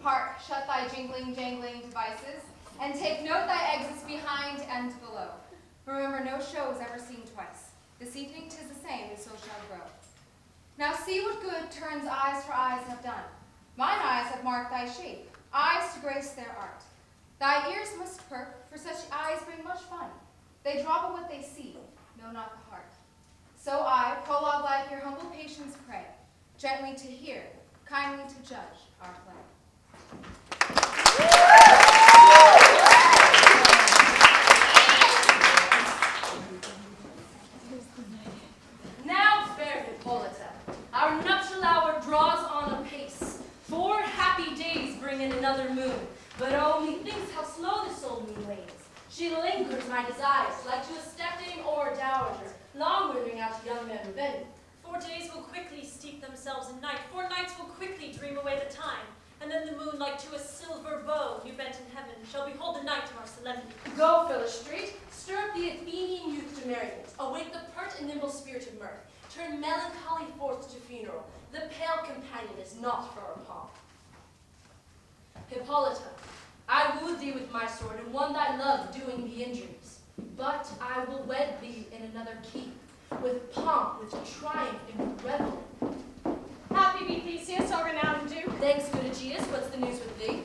Hark, shut thy jingling, jangling devices, and take note thy exits behind and below. Remember, no show is ever seen twice. This evening 'tis the same, and so shall grow. Now see what good turns eyes for eyes have done. Mine eyes have marked thy shape, eyes to grace their art. Thy ears must perk, for such eyes bring much fun. They draw but what they see, know not the heart. So I, prologue like your humble patience pray, gently to hear, kindly to judge our play. Now, fair Hippolyta, our nuptial hour draws on apace. 4 happy days bring in another moon, but oh, methinks how slow this old moon wanes. She lingers my desires, like to a step-dame or a dowager, long withering out to young men revenge. 4 days will quickly steep themselves in night, 4 nights will quickly dream away the time, and then the moon, like to a silver bow, new bent in heaven, shall behold the night of our solemnity. Go, fill a street, stir up the Athenian youth to merriment, awake the pert and nimble spirit of mirth, turn melancholy forth to funeral, the pale companion is not for our pomp. Hippolyta, I wooed thee with my sword, and won thy love, doing thee injuries. But I will wed thee in another key, with pomp, with triumph, and with revel. Happy be Theseus, our renowned Duke. Thanks, good Aegeus, what's the news with thee?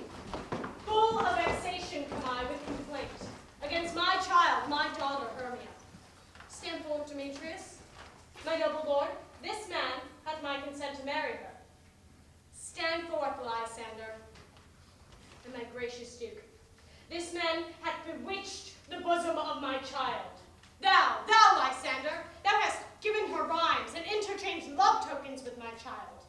Full of vexation come I with complaint against my child, my daughter Hermia. Stand forth, Demetrius. My noble lord, this man hath my consent to marry her. Stand forth, Lysander, and my gracious Duke. This man hath bewitched the bosom of my child. Thou, Lysander, thou hast given her rhymes and interchanged love tokens with my child.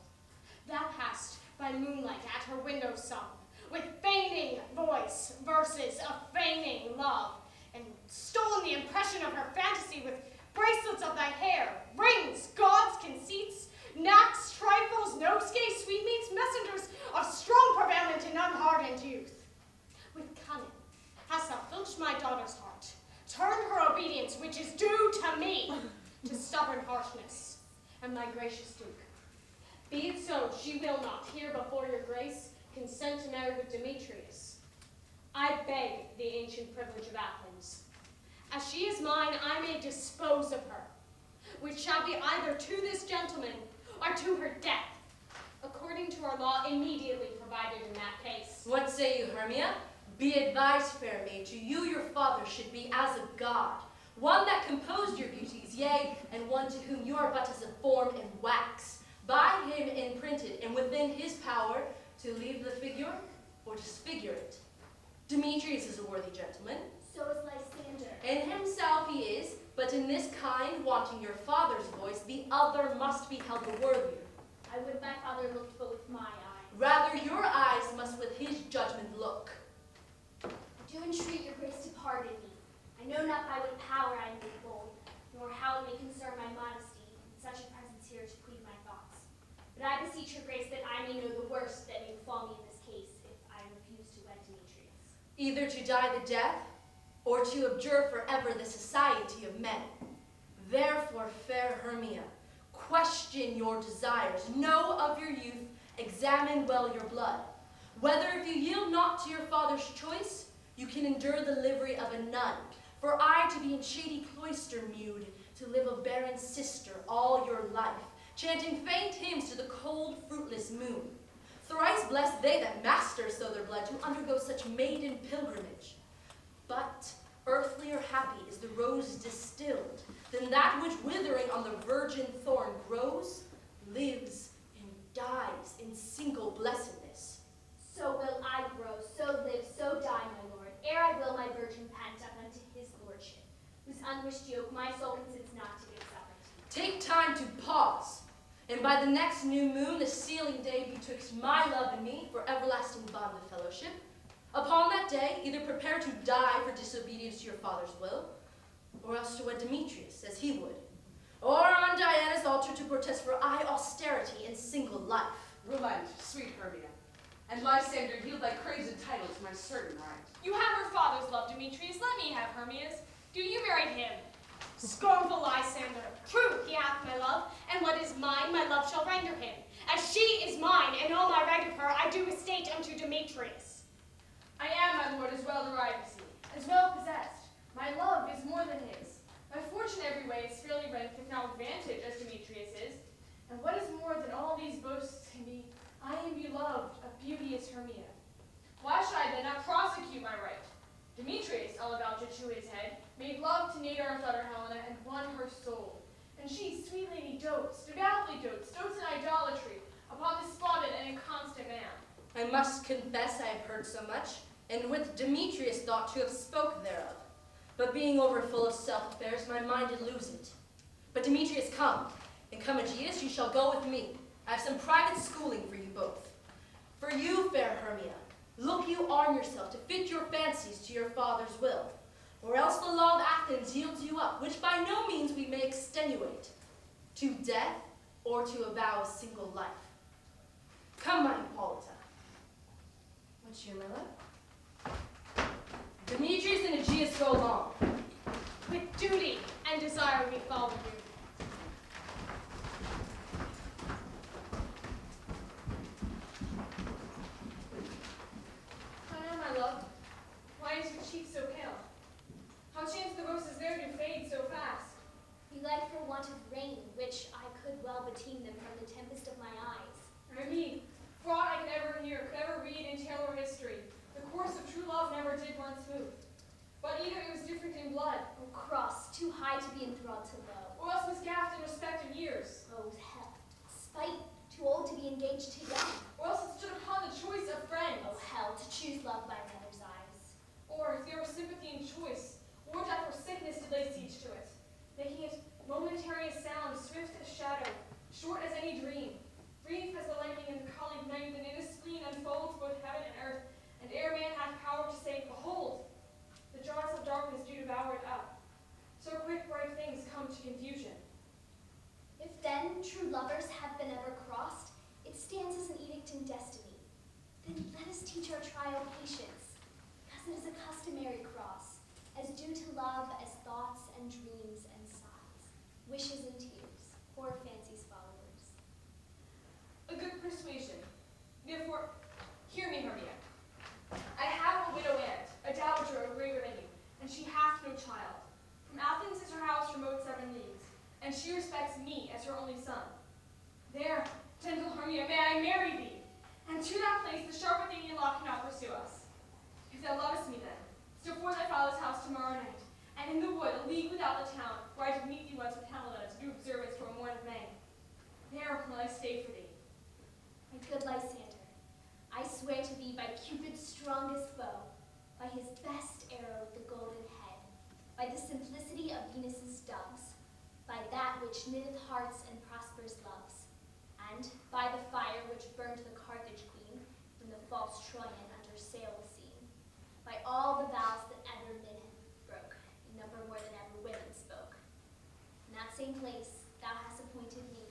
Thou hast, by moonlight, at her window sung, with feigning voice, verses of feigning love, and stolen the impression of her fantasy with bracelets of thy hair, rings, gauds, conceits, knacks, trifles, nosegays, sweetmeats, messengers of strong prevalent and unhardened youth. With cunning hast thou filched my daughter's heart, turned her obedience, which is due to me, to stubborn harshness. And my gracious Duke, be it so, she will not, here before your grace, consent to marry with Demetrius. I beg the ancient privilege of Athens. As she is mine, I may dispose of her, which shall be either to this gentleman or to her death, according to our law immediately provided in that case. What say you, Hermia? Be advised, fair maid, to you your father should be as a god, one that composed your beauties, yea, and one to whom you are but as a form in wax, by him imprinted, and within his power to leave the figure or disfigure it. Demetrius is a worthy gentleman. So is Lysander. In himself he is, but in this kind, wanting your father's voice, the other must be held the worthier. I would my father looked but with my eyes. Rather, your eyes must with his judgment look. I do entreat your grace to pardon me. I know not by what power I am made bold, nor how it may concern my modesty in such a presence here to plead my thoughts. But I beseech your grace that I may know the worst that may befall me in this case if I refuse to wed Demetrius. Either to die the death, or to abjure forever the society of men. Therefore, fair Hermia, question your desires, know of your youth, examine well your blood. Whether if you yield not to your father's choice, you can endure the livery of a nun, for I to be in shady cloister mewed, to live a barren sister all your life, chanting faint hymns to the cold, fruitless moon. Thrice blessed they that master so their blood to undergo such maiden pilgrimage. But earthlier happy is the rose distilled than that which withering on the virgin thorn grows, lives, and dies in single blessedness. So will I grow, so live, so die, my lord, ere I will my virgin pant up unto his lordship, whose unwished yoke my soul consents not to give sovereignty. Take time to pause, and by the next new moon, the sealing day betwixt my love and me for everlasting bond of fellowship, upon that day, either prepare to die for disobedience to your father's will, or else to wed Demetrius, as he would, or on Diana's altar to protest for austerity and single life. Relent, sweet Hermia, and Lysander, yield thy craven title to my certain right. You have her father's love, Demetrius. Let me have Hermia's. Do you marry him? Scornful Lysander, true he hath my love, and what is mine, my love shall render him. As she is mine, and all my right of her I do estate unto Demetrius. Demetrius. I am, my lord, as well derived, as well possessed. My love is more than his. My fortune every way is fairly ranked, if not advantage, as Demetrius is. And what is more than all these boasts to me, I am beloved of beauteous Hermia. Why should I then not prosecute my right? Demetrius, I'll avouch it to his head, made love to Nadar's daughter Helena and won her soul. And she, sweet lady, devoutly dotes in idolatry, upon this spotted and inconstant man. I must confess I have heard so much, and with Demetrius thought to have spoke thereof. But being overfull of self-affairs, my mind did lose it. But Demetrius, come, and come, Aegeus, you shall go with me. I have some private schooling for you both. For you, fair Hermia, look you arm yourself to fit your fancies to your father's will, or else the law of Athens yields you up, which by no means we may extenuate, to death or to avow a single life. Come, my Hippolyta. What's your mother? Demetrius and Aegeus go along. With duty and desire we follow you. My love, why is your cheek so pale? How chance the roses there do fade so fast? Belike for want of rain, which I could well beteem them from the tempest of my eyes. I mean, for aught I could ever hear, could ever read in tale or history, the course of true love never did run smooth. But either it was different in blood, Oh, cross, too high to be enthralled to low. or else misgaffed in respect of years, Oh, hell, spite, too old to be engaged to young. or else it stood upon the choice of friends, Oh, hell, to choose love by another's eyes. or if there were sympathy in choice, or death or sickness to lay siege to it, making it momentary as sound, swift as shadow, short as any dream, brief as the lightning in the calling night, and in his spleen unfolds both heaven and earth, and ere man hath power to say, behold, the jars of darkness do devour it up. So quick bright things come to confusion. If then true lovers have been ever crossed, it stands as an edict in destiny. Then let us teach our trial patience, because it is a customary cross, as due to love as thoughts and dreams and sighs, wishes and tears, poor fancy's followers. A good persuasion. Therefore, hear me, Hermia. I have a widow aunt, a dowager of greater than you, and she hath no child. From Athens is her house remote 7 leagues, and she respects me as her only son. There, gentle Hermia, may I marry thee, and to that place the sharp Athenian law cannot pursue us. If thou lovest me then, still for thy father's house tomorrow night, and in the wood, a league without the town, where I did meet thee once with Helena to do observance for a morn of May. There will I stay for thee. My good Lysander, I swear to thee by Cupid's strongest bow, by his best arrow with the golden head, by the simplicity of Venus's doves, by that which knitteth hearts and prospers loves, and by the fire which burned the Carthage queen when the false Troyan under sail was seen, by all the vows that ever men broke, in number more than ever women spoke. In that same place thou hast appointed me.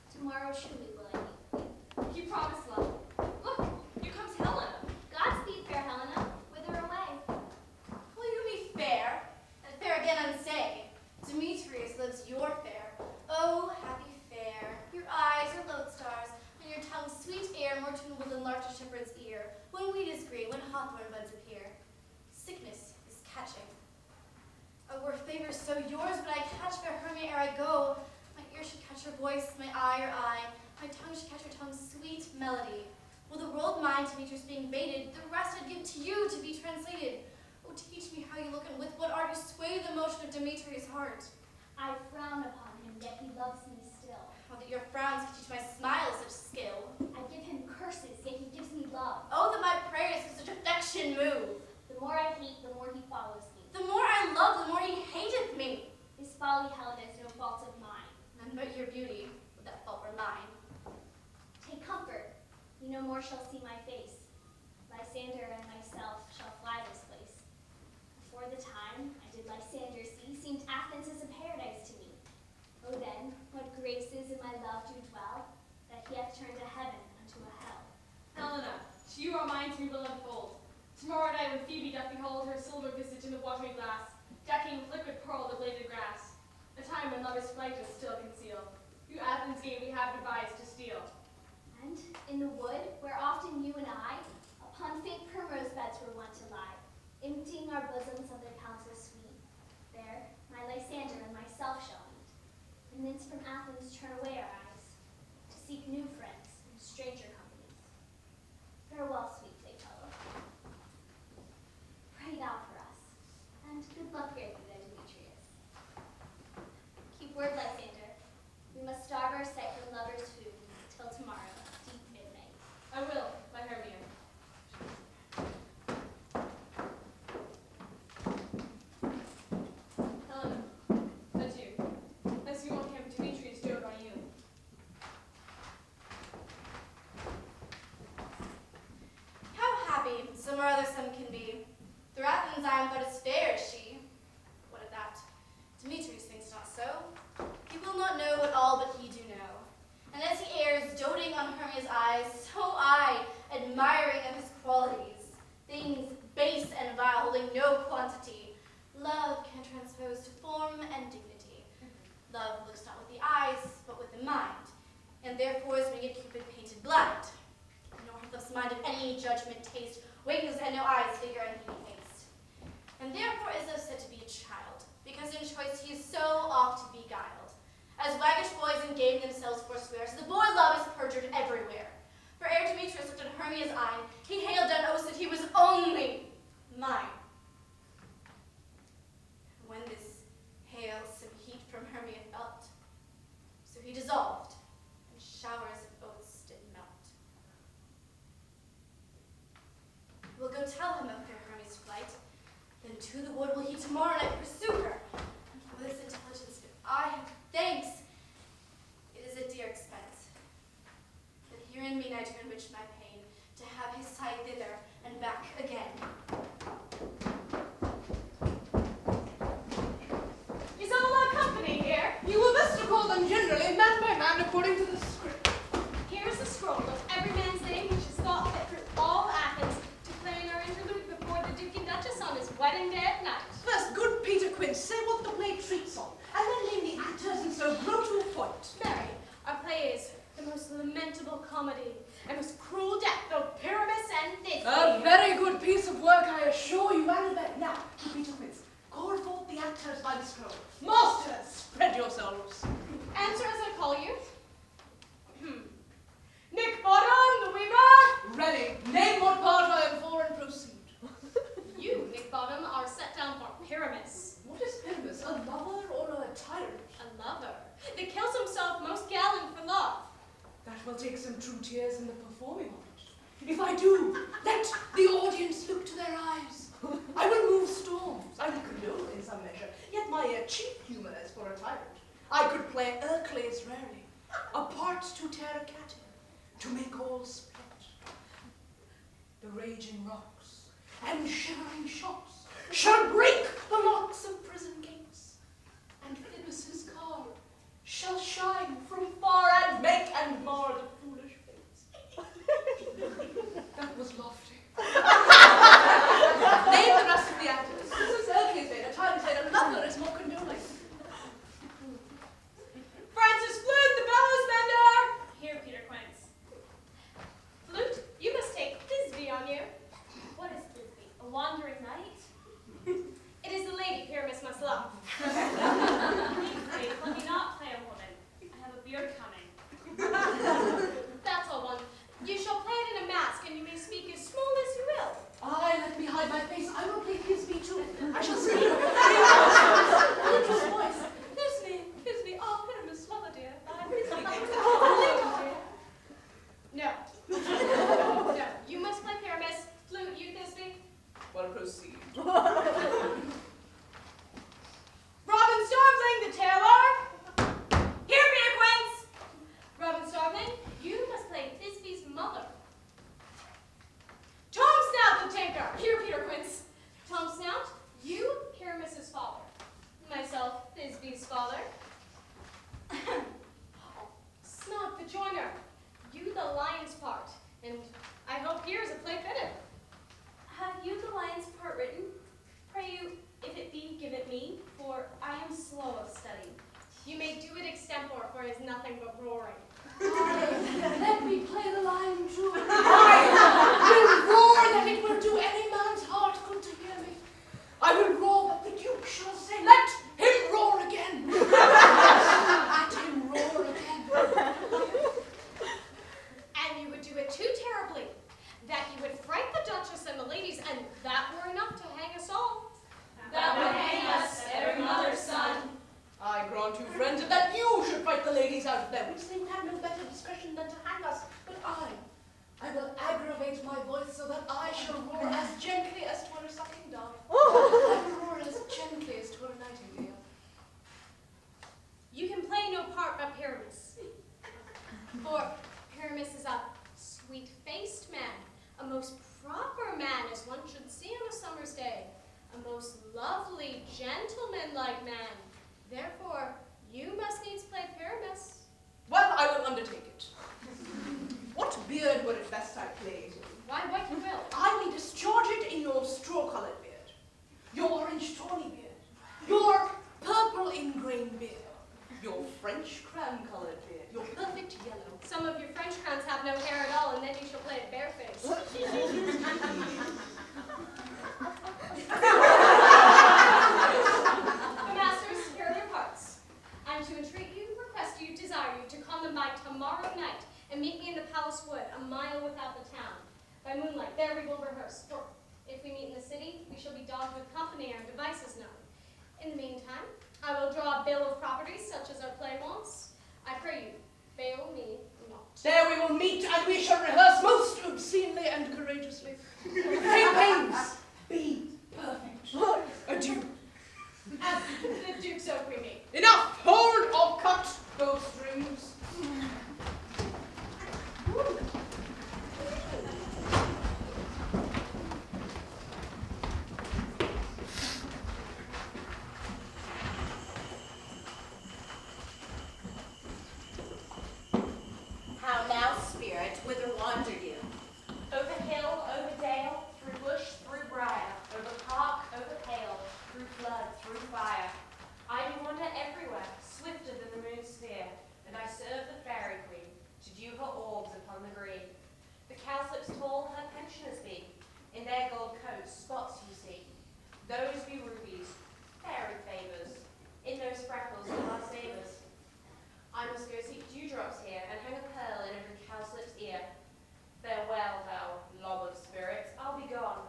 Tomorrow truly will I meet thee. He promised love. Look, here comes Helena. Godspeed, fair Helena. Whither away? Will you be fair, and fair again unsay? Demetrius lives your fair. Oh, happy fair. Your eyes are lodestars, and your tongue sweet air more tunable than lark to shepherd's ear, when wheat is green, when hawthorn buds appear. Sickness is catching. Oh, were favors so yours, but I catch fair Hermia ere I go. My ear should catch her voice, my eye your eye. My tongue should catch her tongue's sweet melody. Will the world mind Demetrius being baited? The rest I'd give to you to be translated. Oh, teach me how you look, and with what art you sway the motion of Demetrius' heart. I frown upon him, yet he loves me still. How that your frowns can teach my smile such skill. I give him curses, yet he gives me love. Oh, that my prayers with such affection move. The more I hate, the more he follows me. The more I love, the more he hateth me. His folly, Helena, is no fault of mine. None but your beauty, would that fault were mine. Take comfort, you no more shall see my face. Lysander and myself shall fly this place. Before the time I did Lysander see, seemed Athens as a paradise to me. Oh then, what graces in my love do dwell, that he hath turned a heaven unto a hell. Helena, to you our minds we will unfold. Tomorrow night when Phoebe doth behold her silver visage in the watery glass, decking with liquid pearl the bladed grass, a time when lovers' flight does still conceal, you Athens' gate we have devised to steal. And in the wood, where often you and I, upon some or other some can be. Through Athens I am but as fair as she. What of that? Demetrius thinks not so. He will not know what all but he do know. And as he errs, doting on Hermia's eyes, so I, admiring of his qualities, things base and vile, holding no quantity, love can transpose to form and dignity. Love looks not with the eyes, but with the mind, and therefore is winged Cupid painted blind. Nor hath thus mind of any judgment taste, wings and no eyes, figure and heaving haste. And therefore is thus said to be a child, because in choice he is so oft beguiled. As waggish boys in game themselves forswear, so the boy love is perjured everywhere. For ere Demetrius looked on Hermia's eye, he hailed on oath that he was only mine. When this hail some heat from Hermia felt, so he dissolved, and showers of oaths did melt. We'll go tell him of fair Hermia's flight, then to the wood will he tomorrow night pursue her. And for this intelligence do I have thanks. It is a dear expense. But herein mean I to enrich my pain, to have his sight thither and back again. Is all our company here? You will best to call them generally, man by man, according to the script. Here is the scroll of every man's name which is thought fit through all Athens to play in our interlude before the Duke and Duchess on his wedding day at night. First, good Peter Quince, say what the play treats on, and then name the actors and so grow to a point. Mary, our play is the most lamentable comedy and most cruel death of Pyramus and Thisbe. A very good piece of work, I assure you, Annabeth. Now, to Peter Quince, call forth the actors by the scroll. Masters, spread yourselves. Answer as I call you. Nick Bottom, the weaver. Ready. Name what part I am for and proceed. You, Nick Bottom, are set down for Pyramus. What is Pyramus, a lover or a tyrant? A lover that kills himself most gallant for love. That will take some true tears in the performing of it. If I do, let the audience look to their eyes. I will move storms. I will condole in some measure. Yet my chief humour is for a tyrant. I could play Hercules rarely, a part to tear a cat in, to make all split. The raging rocks and shivering shocks shall break the locks of prison gates, and Phoebus's car shall shine from far and make and mar the foolish fates. That was lofty. Name the rest of the actors. This is Hercules Vane, a tyrant Vane, a lover is more condoling. Francis Flute, the bellows bender. Here, Peter Quince. Flute, you must take Thisbe on you. What is Thisbe? A wandering knight? It is the lady Pyramus must love. Please, let me not play a woman. I have a beard coming. That's all one. You shall play it in a mask, and you may speak as small as you will. Aye, let me hide my face. I will play Thisbe too. I shall speak. Lift your voice. Thisbe, oh, Pyramus, lover dear. No. No, you must play Pyramus. Flute, you Thisbe. Well, proceed. Robin Starveling, the tailor. Here, Peter Quince. Robin Starveling, you must play Thisbe's mother. Tom Snout, the tinker. Here, Peter Quince. Tom Snout, you, Pyramus's father. Myself, Thisbe's father. Snout, the joiner. You, the lion's part. And I hope here is a play fitted. Have you the lion's part written? Pray you, if it be, give it me, for I am slow of study. You may do it extempore, for it is nothing but roaring. Let me play the lion too. I will roar that it will do any man's heart good to hear me. I will roar that the Duke shall say, let him roar again. Let him roar again. And you would do it too terribly, that you would fright the Duchess and the ladies, and that were enough to hang us all. That would hang us, every mother's son. I grant you, friends, that you should fight the ladies out of them, which they would have no better discretion than to hang us. But I will aggravate my voice so that I shall roar as gently as 'twere a sucking dove. I will roar as gently as 'twere a nightingale. You can play no part but Pyramus. For Pyramus is a sweet-faced man, a most proper man as By moonlight, there we will rehearse. For if we meet in the city, we shall be dogged with company and our devices known. In the meantime, I will draw a bill of properties such as our play wants. I pray you, fail me not. There we will meet, and we shall rehearse most obscenely and courageously. Take pains. Be perfect. Adieu. As the Duke so creamy. Enough! Hold or cut those strings. How now, spirit, whither wander you? Over hill, over dale, through bush, through briar, over park, over pale, through flood, through fire. I do wander everywhere, swifter than the moon's sphere, and I serve the fairy queen, to dew her orbs upon the green. The cowslips tall her pensioners be, in their gold coats spots you see. Those be rubies, fairy favors, in those freckles of our sabres. I must go seek dewdrops here, and hang a pearl in every cowslip's ear. Farewell, thou lob of spirits, I'll be gone.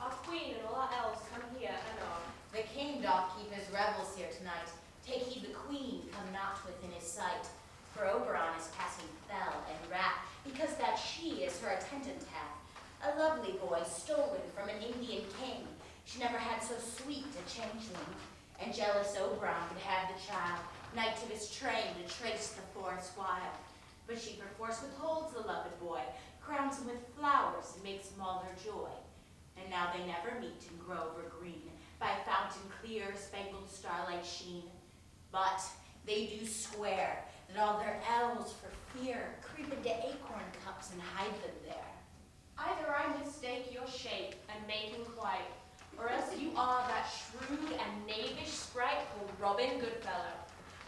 Our queen and all our elves come here anon. The king doth keep his revels here tonight. Take heed the queen come not within his sight. For Oberon is passing fell and wrath, because that she is her attendant hath. A lovely boy stolen from an Indian king. She never had so sweet a changeling. And jealous Oberon would have the child, knight of his train to trace the forest wild. But she perforce withholds the loved boy, crowns him with flowers, and makes small her joy. And now they never meet in grove or green, by fountain clear, spangled starlight sheen. But they do swear that all their elves for fear creep into acorn cups and hide them there. Either I mistake your shape and make inquiry, or else you are that shrewd and knavish sprite called Robin Goodfellow,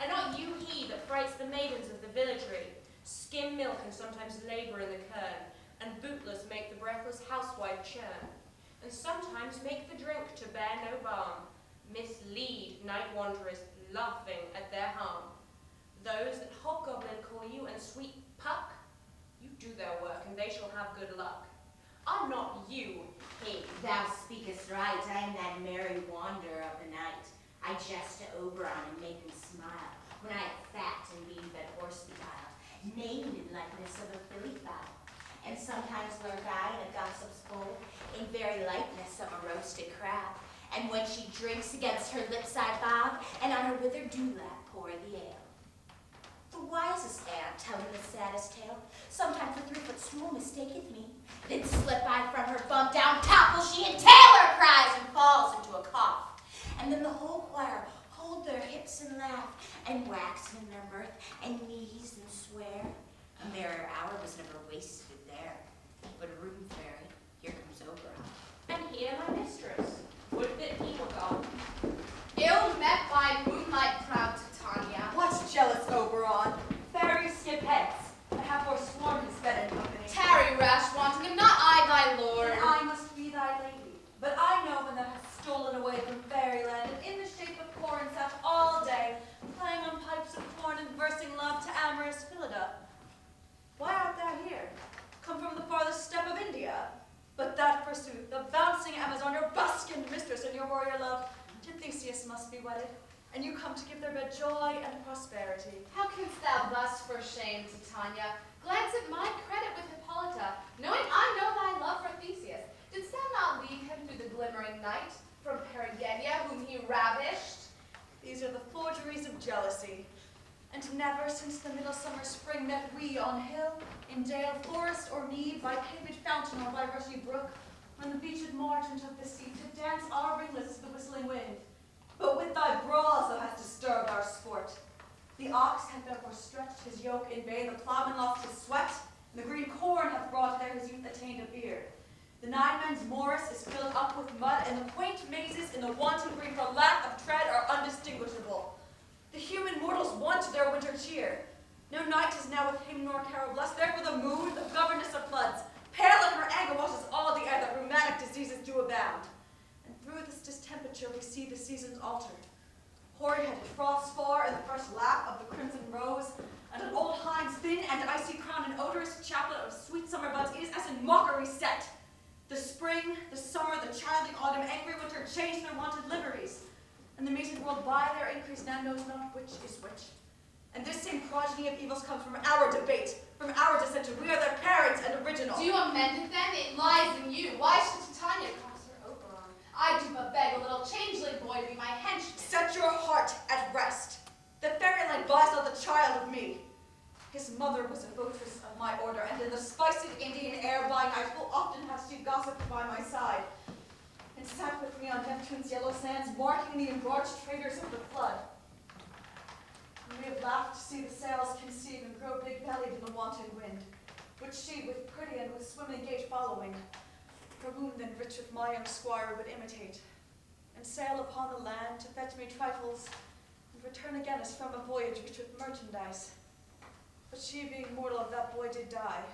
and not you he that frights the maidens of the villagery, skim milk and sometimes labour in the kern, and bootless make the breathless housewife churn, and sometimes make the drink to bear no balm, mislead night wanderers, laughing at their harm. Those that hobgoblin call you and sweet puck, you do their work and they shall have good luck. I'm not you. Hey, thou speakest right, I am that merry wanderer of the night. I jest to Oberon and make him smile, when I have fat and being fed horse beguile, named in likeness of a filly fowl. And sometimes lurk I in a gossip's bowl, in very likeness of a roasted crab. And when she drinks, against her lips I bob, and on her withered dewlap pour the ale. The wisest aunt, telling the saddest tale, sometimes a 3-foot stool mistaketh me. Then slip I from her bump, down topple she, and Taylor cries, and falls into a cough. And then the whole choir hold their hips and laugh, and wax in their mirth, and neeze and swear. A merrier hour was never wasted there. But room fairy, here comes Oberon. And here my mistress, would that he were gone. Ill met by moonlight proud Titania. What's jealous, Oberon? Fairies skip heads. I have forsworn to spend in company. Tarry, rash wanting, am not I thy lord? And I must be thy lady. But I know when thou hast stolen away from fairyland, and in the shape of corn sat all day, playing on pipes of corn and versing love to amorous Phillida. Why art thou here? Come from the farthest steppe of India? But that, forsooth, the bouncing Amazon, your buskined mistress and your warrior love, to Theseus must be wedded, and you come to give their bed joy and prosperity. How canst thou thus for shame, Titania, glance at my credit with Hippolyta, knowing I know thy love for Theseus? Didst thou not leave him through the glimmering night, from Perigenia, whom he ravished? These are the forgeries of jealousy. And never since the midsummer spring met we on hill, in dale, forest, or mead, by paved fountain or by rushy brook, when the beached margent of the sea did dance our ringlets to the whistling wind. But with thy brawls thou hast disturbed our sport. The ox hath therefore stretched his yoke in vain, the plowman lost his sweat, and the green corn hath brought there his youth attained a beard. The 9 men's morris is filled up with mud, and the quaint mazes in the wanton green for lack of tread are undistinguishable. The human mortals want their winter cheer. No night is now with him nor carol blessed, therefore the moon, the governess of floods, pale in her anger washes all the air that rheumatic diseases do abound. And through this distemperature we see the seasons alter. Hoary-headed frosts far in the first lap of the crimson rose, and an old hind's thin and icy crown and odorous chaplet of sweet summer buds is as in mockery set. The spring, the summer, the childy autumn, angry winter changed their wonted liveries, and the mated world by their increase now knows not which is which. And this same progeny of evils comes from our debate, from our dissent. We are their parents and original. Do you amend it then? It lies in you. Why should Titania cross her Oberon? I do but beg a little changeling boy to be my henchman. Set your heart at rest. The fairyland buys not the child of me. His mother was a votress of my order, and in the spicy Indian air by night full often hath she gossiped by my side, and sat with me on Neptune's yellow sands, marking the embroached traders of the flood. And we have laughed to see the sails conceive and grow big-bellied in the wanton wind, which she, with pretty and with swimming gait following, her wound then rich with my young squire would imitate, and sail upon the land to fetch me trifles, and return again as from a voyage rich with merchandise. But she, being mortal of that boy, did die.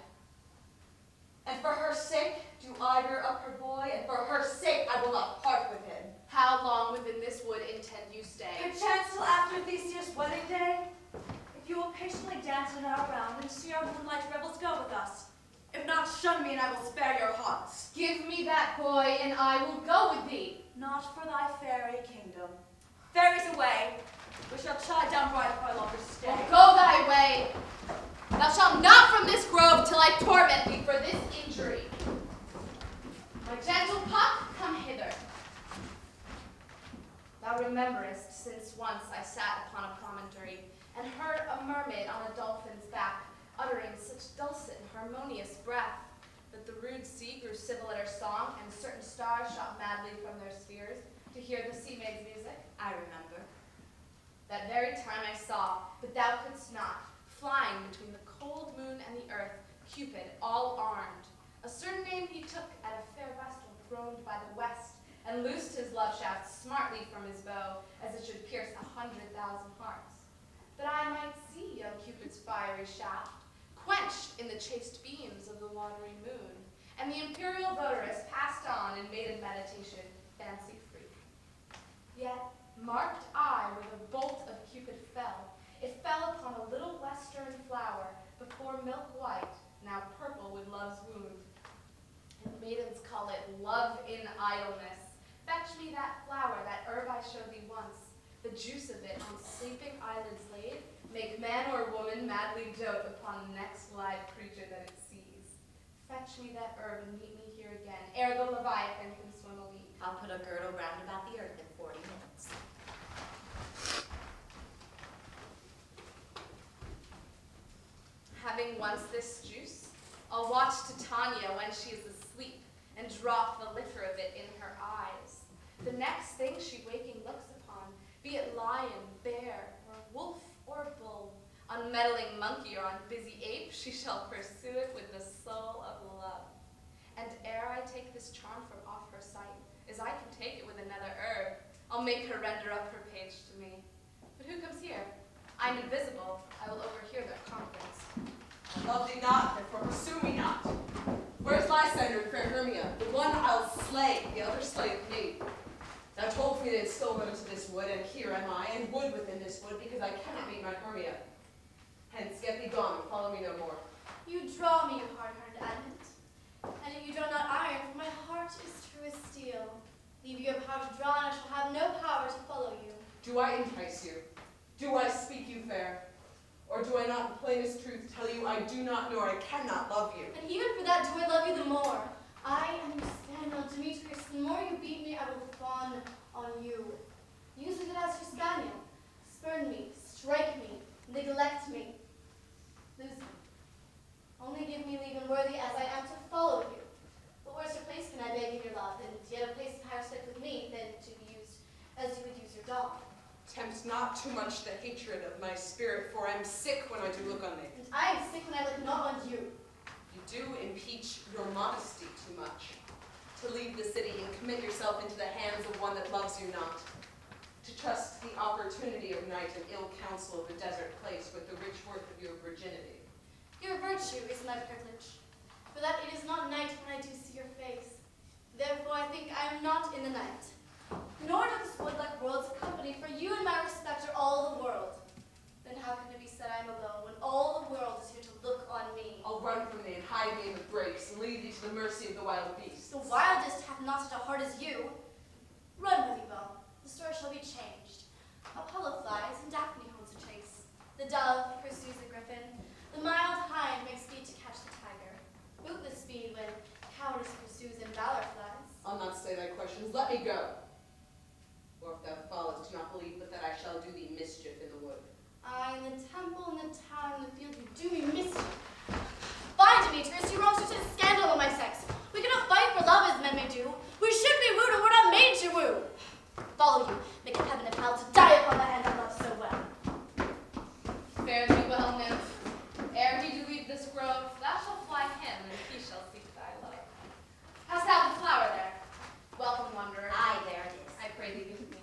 And for her sake do I bear up her boy, and for her sake I will not part with him. How long within this wood intend you stay? Perchance till after Theseus' wedding day, if you will patiently dance in our round and see our moonlight revels go with us. If not, shun me, and I will spare your haunts. Give me that boy, and I will go with thee. Not for thy fairy kingdom. Fairies away. We shall chide down Wright if I longer stay. Well, go thy way. Thou shalt not from this grove till I torment thee for this injury. My gentle puck, come hither. Thou rememberest, since once I sat upon a promontory, and heard a mermaid on a dolphin's back, uttering such dulcet and harmonious breath, that the rude sea grew civil at her song, and certain stars shot madly from their spheres to hear the sea maid's music. I remember. That very time I saw, but thou couldst not, flying between the cold moon and the earth, Cupid, all armed. A certain name he took at a fair vestal throned by the west, and loosed his love shaft smartly from his bow, as it should pierce 100,000 hearts. That I might see young Cupid's fiery shaft, quenched in the chaste beams of the watery moon, and the imperial votaress passed on in maiden meditation, fancy-free. Yet marked I where the bolt of Cupid fell. It fell upon a little western flower, before milk white, now purple with love's wound. And maidens call it love in idleness. Fetch me that flower, that herb I showed thee once. The juice of it on sleeping eyelids laid, make man or woman madly dote upon the next live creature that it sees. Fetch me that herb and meet me here again, ere the Leviathan can swim a league. I'll put a girdle round about the earth in 40 minutes. Having once this juice, I'll watch Titania when she is asleep, and drop the liquor of it in her eyes. The next thing she waking looks upon, be it lion, bear, or wolf, or bull, on meddling monkey or on busy ape, she shall pursue it with the soul of love. And ere I take this charm from off her sight, as I can take it with another herb, I'll make her render up her page to me. But who comes here? I'm invisible. I will overhear their conference. I love thee not, therefore pursue me not. Where's Lysander and fair Hermia? The one I'll slay, the other slayeth me. Thou told me they had stolen into this wood, and here am I, and wood within this wood, because I cannot meet my Hermia. Hence, get thee gone, and follow me no more. You draw me, you hard-hearted adamant, and if you draw not iron, for my heart is true as steel. Leave your power to draw, and I shall have no power to follow you. Do I entice you? Do I speak you fair? Or do I not in plainest truth tell you I do not nor I cannot love you? And even for that do I love you the more. I am your spaniel, Demetrius. The more you beat me, I will fawn on you. Use it as your spaniel. Spurn me, strike me, neglect me. Lose me. Only give me leave unworthy as I am to follow you. But where's your place, can I beg in your love? And yet a place of higher step with me than to be used as you would use your dog. Tempt not too much the hatred of my spirit, for I am sick when I do look on thee. And I am sick when I look not on you. You do impeach your modesty too much. To leave the city and commit yourself into the hands of one that loves you not. To trust the opportunity of night and ill counsel of a desert place with the rich worth of your virginity. Your virtue is my privilege, for that it is not night when I do see your face. Therefore I think I am not in the night. Nor does this wood like worlds of company, for you and my respect are all the world. Then how can it be said I am alone, when all the world is here to look on me? I'll run from thee and hide me in the breaks, and leave thee to the mercy of of the wild beasts. The wildest hath not such a heart as you. Run, Honeybell, the story shall be changed. Apollo flies, and Daphne holds a chase. The dove pursues the griffin. The mild hind makes speed to catch the tiger. Bootless speed when cowardice pursues and valor flies. I'll not stay thy questions. Let me go. Or if thou fallest, do not believe but that I shall do thee mischief in the wood. I, in the temple, in the town, in the field, you do me mischief. Fie, Demetrius, you wrong such a scandal of my sex. We cannot fight for love as men may do. We should be wooed, and we're not made to woo. Follow you, make a heaven of hell to die upon the hand I love so well. Fare thee well, nymph. Ere he do leave this grove, thou shalt fly him, and he shall seek thy love. Hast thou the flower there? Welcome, wanderer. Aye, there it is. I pray thee give me.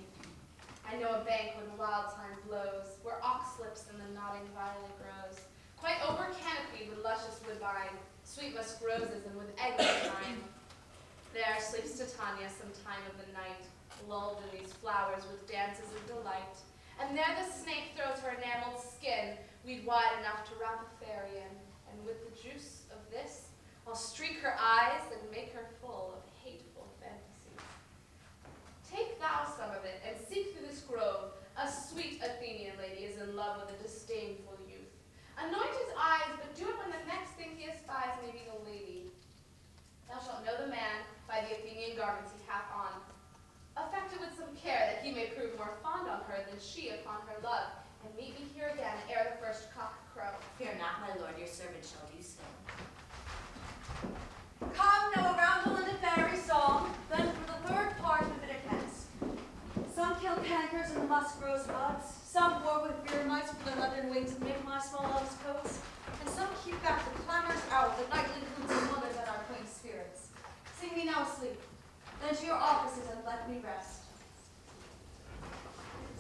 I know a bank when the wild thyme blows, where ox slips and the nodding violet grows, quite over canopied with luscious woodbine, sweet musk roses and with egglet wine. There sleeps Titania some time of the night, lulled in these flowers with dances of delight. And there the snake throws her enameled skin, weed wide enough to wrap a fairy in, and with the juice of this, I'll streak her eyes and make her full of hateful fantasies. Take thou some of it, and seek through this grove. A sweet Athenian lady is in love with a disdainful youth. Anoint his eyes, but do it when the next thing he espies may be the lady. Thou shalt know the man by the Athenian garments he hath on. Affect it with some care, that he may prove more fond on her than she upon her love, and meet me here again ere the first cock crow. Fear not, my lord, your servant shall do so. Come now, around the London fairy song, then for the third part of it hence. Some kill cankers and the musk rose buds, some war with fear mice for their leathern wings and make my small love's coats, and some keep back the clamorous owl that nightly hoots and mothers at our quaint spirits. Sing me now asleep, then to your offices and let me rest.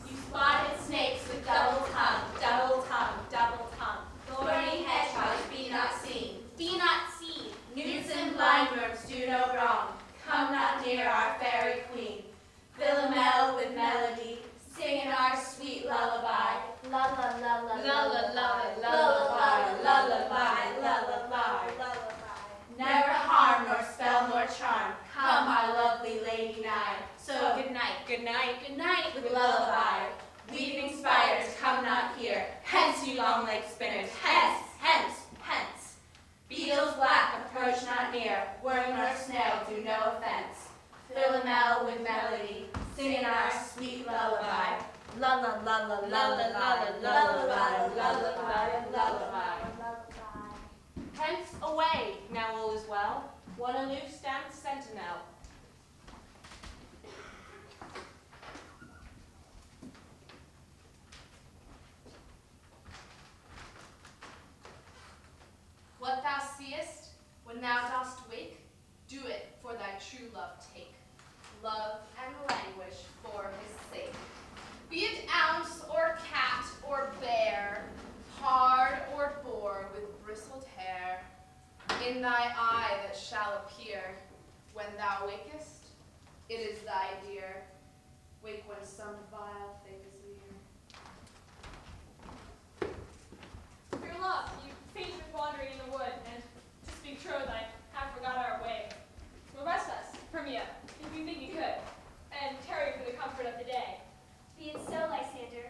You spotted snakes with double tongue, double tongue, double tongue. Thorny hedgehogs, be not seen. Be not seen. Newts and blindworms do no wrong. Come not near our fairy queen. Philomel with melody, singing our sweet lullaby. La la la la La la la lullaby, lullaby, lullaby. Never harm nor spell nor charm. Come, my lovely lady nigh. So good night, good night, good night with lullaby. Weaving spiders, come not here. Hence, you long-legged spinners. Hence, hence, hence. Beetles black, approach not near. Worm nor snail, do no offense. Philomel with melody, singing our sweet lullaby. La la la la la la la lullaby, lullaby, lullaby. Hence away, now all is well. One aloof stands sentinel. What thou seest, when thou dost wake, do it for thy true love take. Love and languish for his sake. Be it ounce or cat or bear, hard or boar with bristled hair, in thy eye that shall appear, when thou wakest, it is thy dear. Wake when some vile thing is near. Your love, you faint with wandering in the wood, and to speak troth, I have forgot our way. Well, rest us, Hermia, if you think you could, and tarry for the comfort of the day. Be it so, Lysander.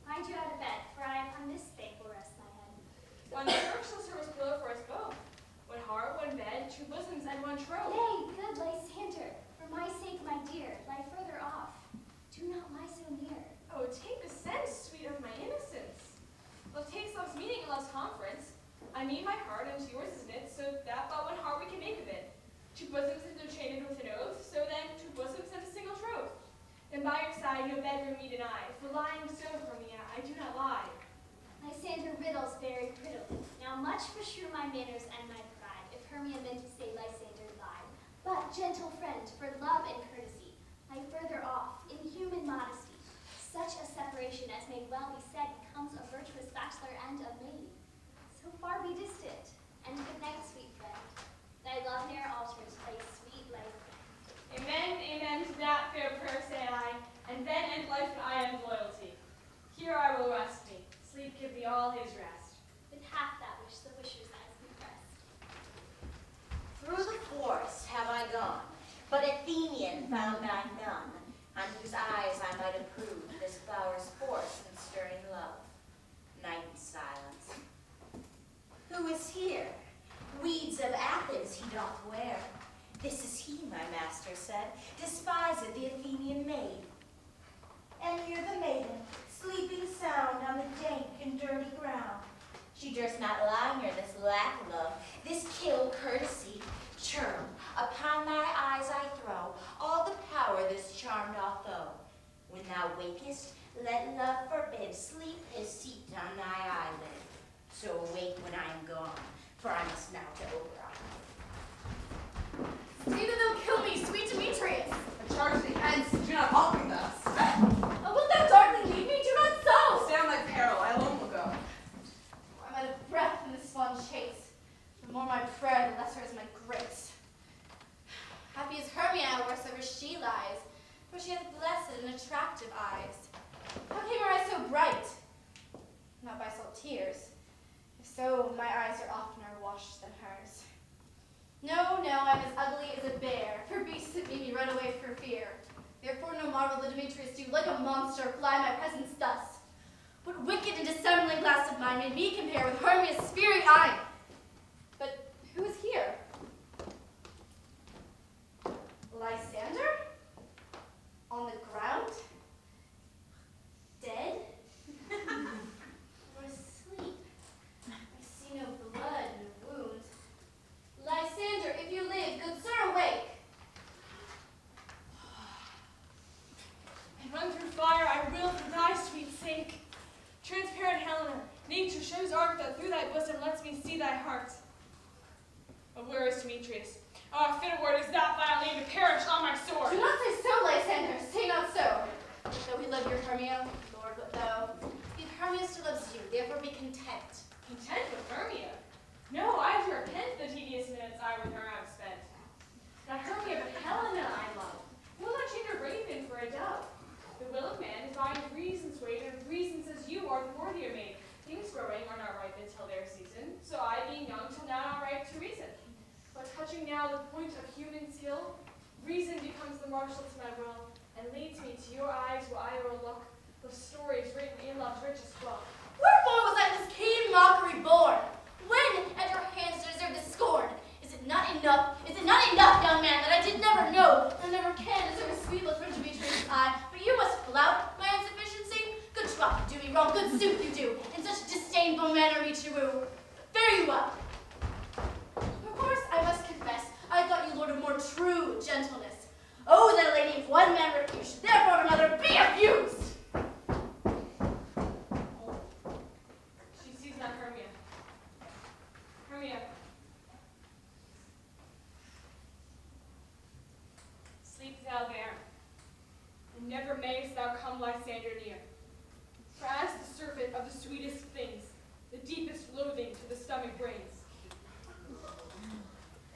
Find you out of bed, for I upon this bank will rest my head. One serve shall serve as pillow for us both. One heart, one bed, two bosoms, and one troth. Nay, good Lysander, for my sake, my dear, lie further off. Do not lie so near. Oh, take the sense, sweet of my innocence. Love takes love's meaning in love's conference. I mean my heart, and yours is knit, so that but one heart we can make of it. Two bosoms interchained with an oath, so then two bosoms and a single troth. Then by your side no bedroom me deny, for lying so, Hermia, I do not lie. Lysander riddles very prettily. Now much beshrew my manners and my pride, if Hermia meant to say Lysander lied. But, gentle friend, for love and courtesy, lie further off, in human modesty. Such a separation as may well be said becomes a virtuous bachelor and a maid. So far be distant, and good night, sweet friend. Thy love ne'er alters, thy sweet life. Amen, amen to that fair prayer say I, and then end life when I am loyalty. Here I will rest me, sleep give thee all his rest. With half that which the wisher's eyes can rest. Through the forest maiden found I none, on whose eyes I might approve this flower's force and stirring love. Night and silence. Who is here? Weeds of Athens he doth wear. This is he, my master said, despised the Athenian maid. And here the maiden, sleeping sound on the dank and dirty ground. She durst not lie near this lack love, this kill courtesy. Churl, upon thy eyes I throw all the power this charm doth owe. When thou wakest, let love forbid sleep his seat on thy eyelid. So awake when I am gone, for I must now to Oberon. Stay that they'll kill me, sweet Demetrius. I charge thee hence, do not haunt me thus. Oh, wilt thou darkly leave me? Do not so. Stand thy peril, I alone will go. I'm out of breath in this fond chase. The more my prayer, the lesser is my grace. Happy is Hermia wheresoever she lies, for she hath blessed and attractive eyes. How came her eyes so bright? Not by salt tears. If so, my eyes are oftener washed than hers. No, I'm as ugly as a bear, for beasts that made me run away for fear. Therefore no marvel that Demetrius do, like a monster, fly my presence thus. What wicked and dissembling glass of mine made me compare with Hermia's fiery eye? But who is here? Lysander? On the ground? Dead? Or asleep? I see no blood in the wound. Lysander, if you live, good sir, awake. And run through fire I will for thy sweet sake. Transparent Helena, nature shows art that through thy bosom lets me see thy heart. But where is Demetrius? Oh, fit a word is that vile name to perish on my sword. Do not say so, Lysander, say not so. Though we love your Hermia, Lord, but thou, if Hermia still loves you, therefore be content. Content with Hermia? No, I have to repent the tedious minutes I with her have spent. Not Hermia, but Helena I love. Will not change a raven for a dove. The will of man is by his reason's weight, and if reason says you are the worthier maid. Things growing are not ripe until their season, so I being young till now not ripe to reason. But touching now the point of human skill, reason becomes the marshal to my will, and leads me to your eyes where I will look, the stories written in love's richest book. Wherefore was I this keen mockery born? When at your hands to deserve this scorn? Is it not enough, young man, that I did never know, and never can deserve a sweet look from Demetrius' eye, but you must flout my insufficiency? Good troth, you do me wrong, good sooth you do, in such disdainful manner me to woo. Fare you well. Of course, I must confess, I thought you lord of more true gentleness. Oh, that a lady if one man refuse should therefore of another be abused! She sees not Hermia. Hermia. Sleep thou there, and never mayest thou come Lysander near. For as the surfeit of the sweetest things, the deepest loathing to the stomach brings.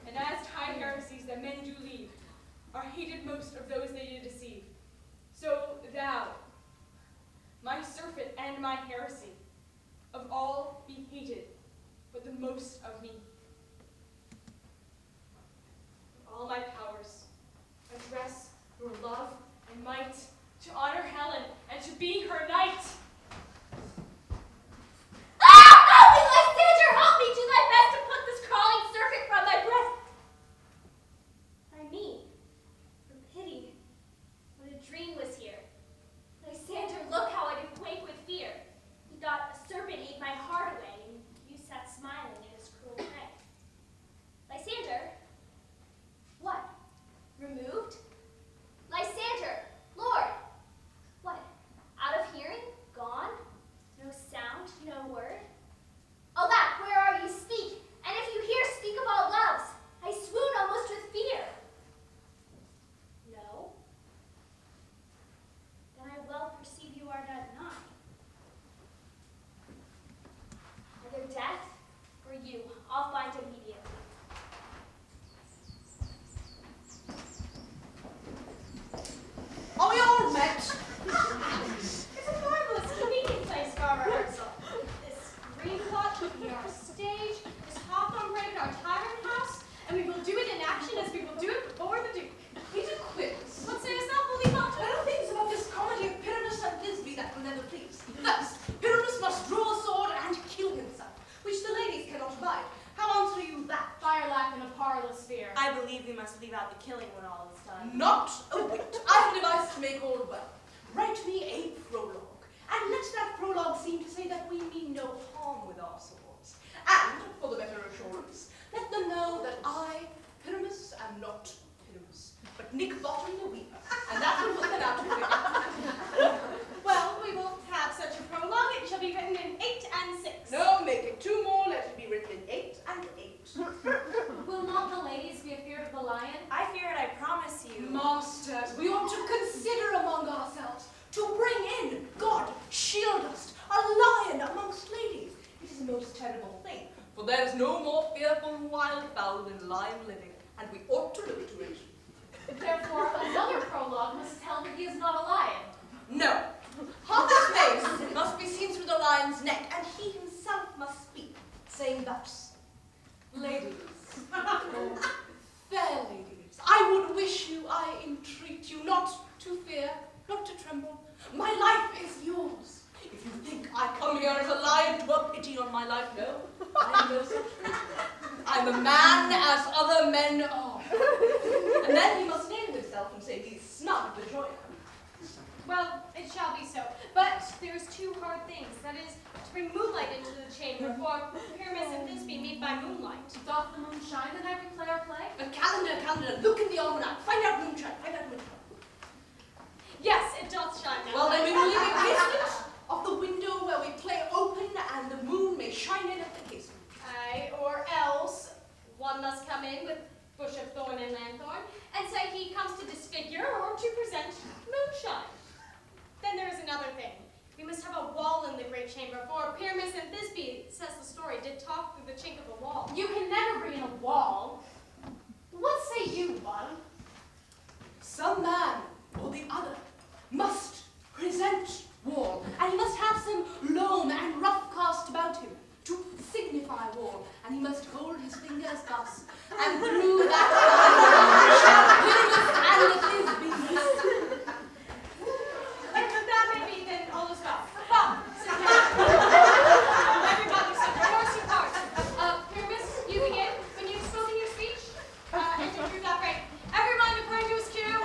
And as high heresies that men do leave, are hated most of those they do deceive, so thou, my surfeit and my heresy, of all be hated, but the most of me. With all my powers, address your love and might, to honor Helen and to be her knight. Help me, Lysander! Help me! Do thy best to put this crawling serpent from thy breast! I mean, for pity, what a dream was here. Lysander, look how I did quake with fear. He thought a serpent ate my heart away, and you sat smiling at his cruel prey. when all is done. Not a whit. I have devised to make all well. Write me a prologue, and let that prologue seem to say that we mean no harm with our swords. And, for the better assurance, let them know that I, Pyramus, am not Pyramus, but Nick Bottom the Weaver, and that will put them out of figure. Well, we won't have such a prologue. It shall be written in 8 and 6. No, make it 2 more, let it be written in 8 and 8. Will not the ladies be afeard of the lion? I fear it, I promise you. Masters, we ought to consider among ourselves to bring in, God shield us, a lion amongst ladies. It is a most terrible thing, for there is no more fearful wildfowl than lion living, and we ought to look to it. Therefore, another prologue must tell that he is not a lion. No. Half his face must be seen through the lion's neck, and he himself must speak, saying thus, Ladies, fair ladies, I would wish you, I entreat you, not to fear, not to tremble. My life is yours. If you think I come here as a lion to have pity on my life, no, I am no such person. I'm a man as other men are. And then he must name himself and say he's snug to join him. Well, it shall be so. But there's 2 hard things. That is, to bring moonlight into the chamber, for Pyramus and Thisbe meet by moonlight. Doth the moon shine the night we play our play? Calendar, look in the almanac. Find out moonshine. Yes, it doth shine now. Well, then we will leave a casement of the window where we play open, and the moon may shine in at the casement. Aye, or else one must come in with bush of thorn and lanthorn, and say he comes to disfigure or to present moonshine. Then there is another thing. We must have a wall in the great chamber, for Pyramus and Thisbe, says the story, did talk through the chink of a wall. You can never bring in a wall. What say you, Bottom? Some man or the other must present war, and he must have some loam and rough cast about him to signify war, and he must hold his fingers thus, and through that Pyramus and Thisbe. That may be then all is well. Well, sit down. Everybody sit down. Yours to part. Pyramus, you begin. When you've spoken your speech, enter through that break. Everyone according to his cue.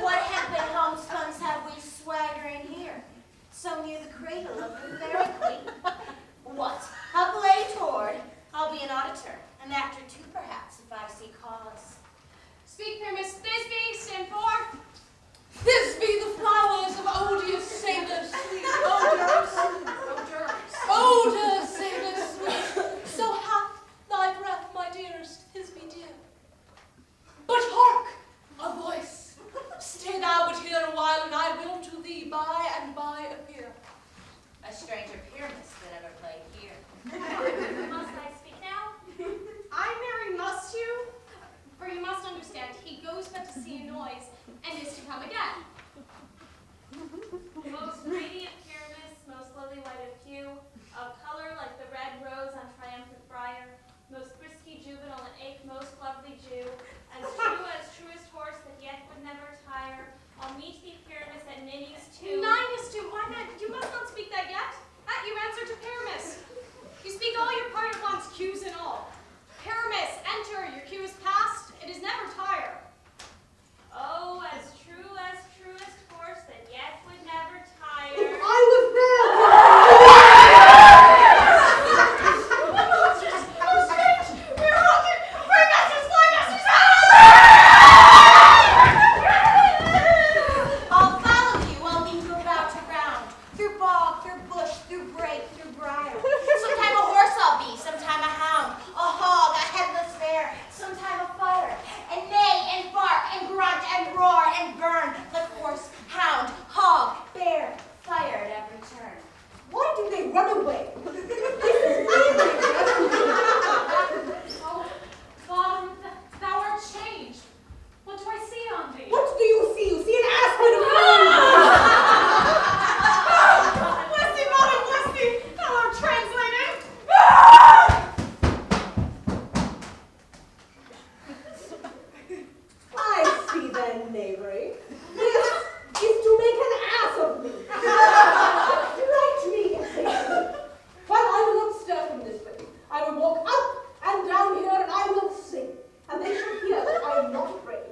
What hemping homespuns have we swaggering here? So near the cradle of the very queen. What? A play toward? I'll be an auditor, an actor too, perhaps, if I see cause. Speak, Pyramus. Thisbe, stand forth. This be the flowers of odious sailors sweet, odors, odor sailors sweet. So hath thy breath, my dearest, Thisbe dear. But hark, a voice. Stay thou but here a while, and I will to thee by and by appear. A stranger Pyramus that ever played here. Must I speak now? I, Mary, must you? For you must understand, he goes but to see a noise, and is to come again. Most radiant Pyramus, most lily white of hue, of color like the red rose on triumphant briar, most frisky juvenile and ache, most lovely Jew, as truest horse that yet would never tire. I'll meet thee, Pyramus, at Ninny's too. Ninus too, why not? You must not speak that yet. That you answer to Pyramus. You speak all your part at once, cues and all. Pyramus, enter, your cue is past, it is never tire. Oh, as truest horse that yet would never tire. I was there! We're haunted! We're masters, fly masters! I'll follow you, I'll lead you about around, through bog, through bush, through brake, through briar. Sometime a horse I'll be, sometime a hound, a hog, a headless bear, sometime a fire, and neigh and bark and grunt and roar and burn like horse, hound, hog, bear, fire at every turn. Why do they run away? Oh, Bottom, thou art changed. What do I see on thee? What do you see? You see an aspen of Bless thee, Bottom, bless thee! Thou art translated! I see then, knavery. This is to make an ass of me. Write me, impatient. While I will not stir from this place, I will walk up and down here, and I will sing, and they shall hear that I am not afraid.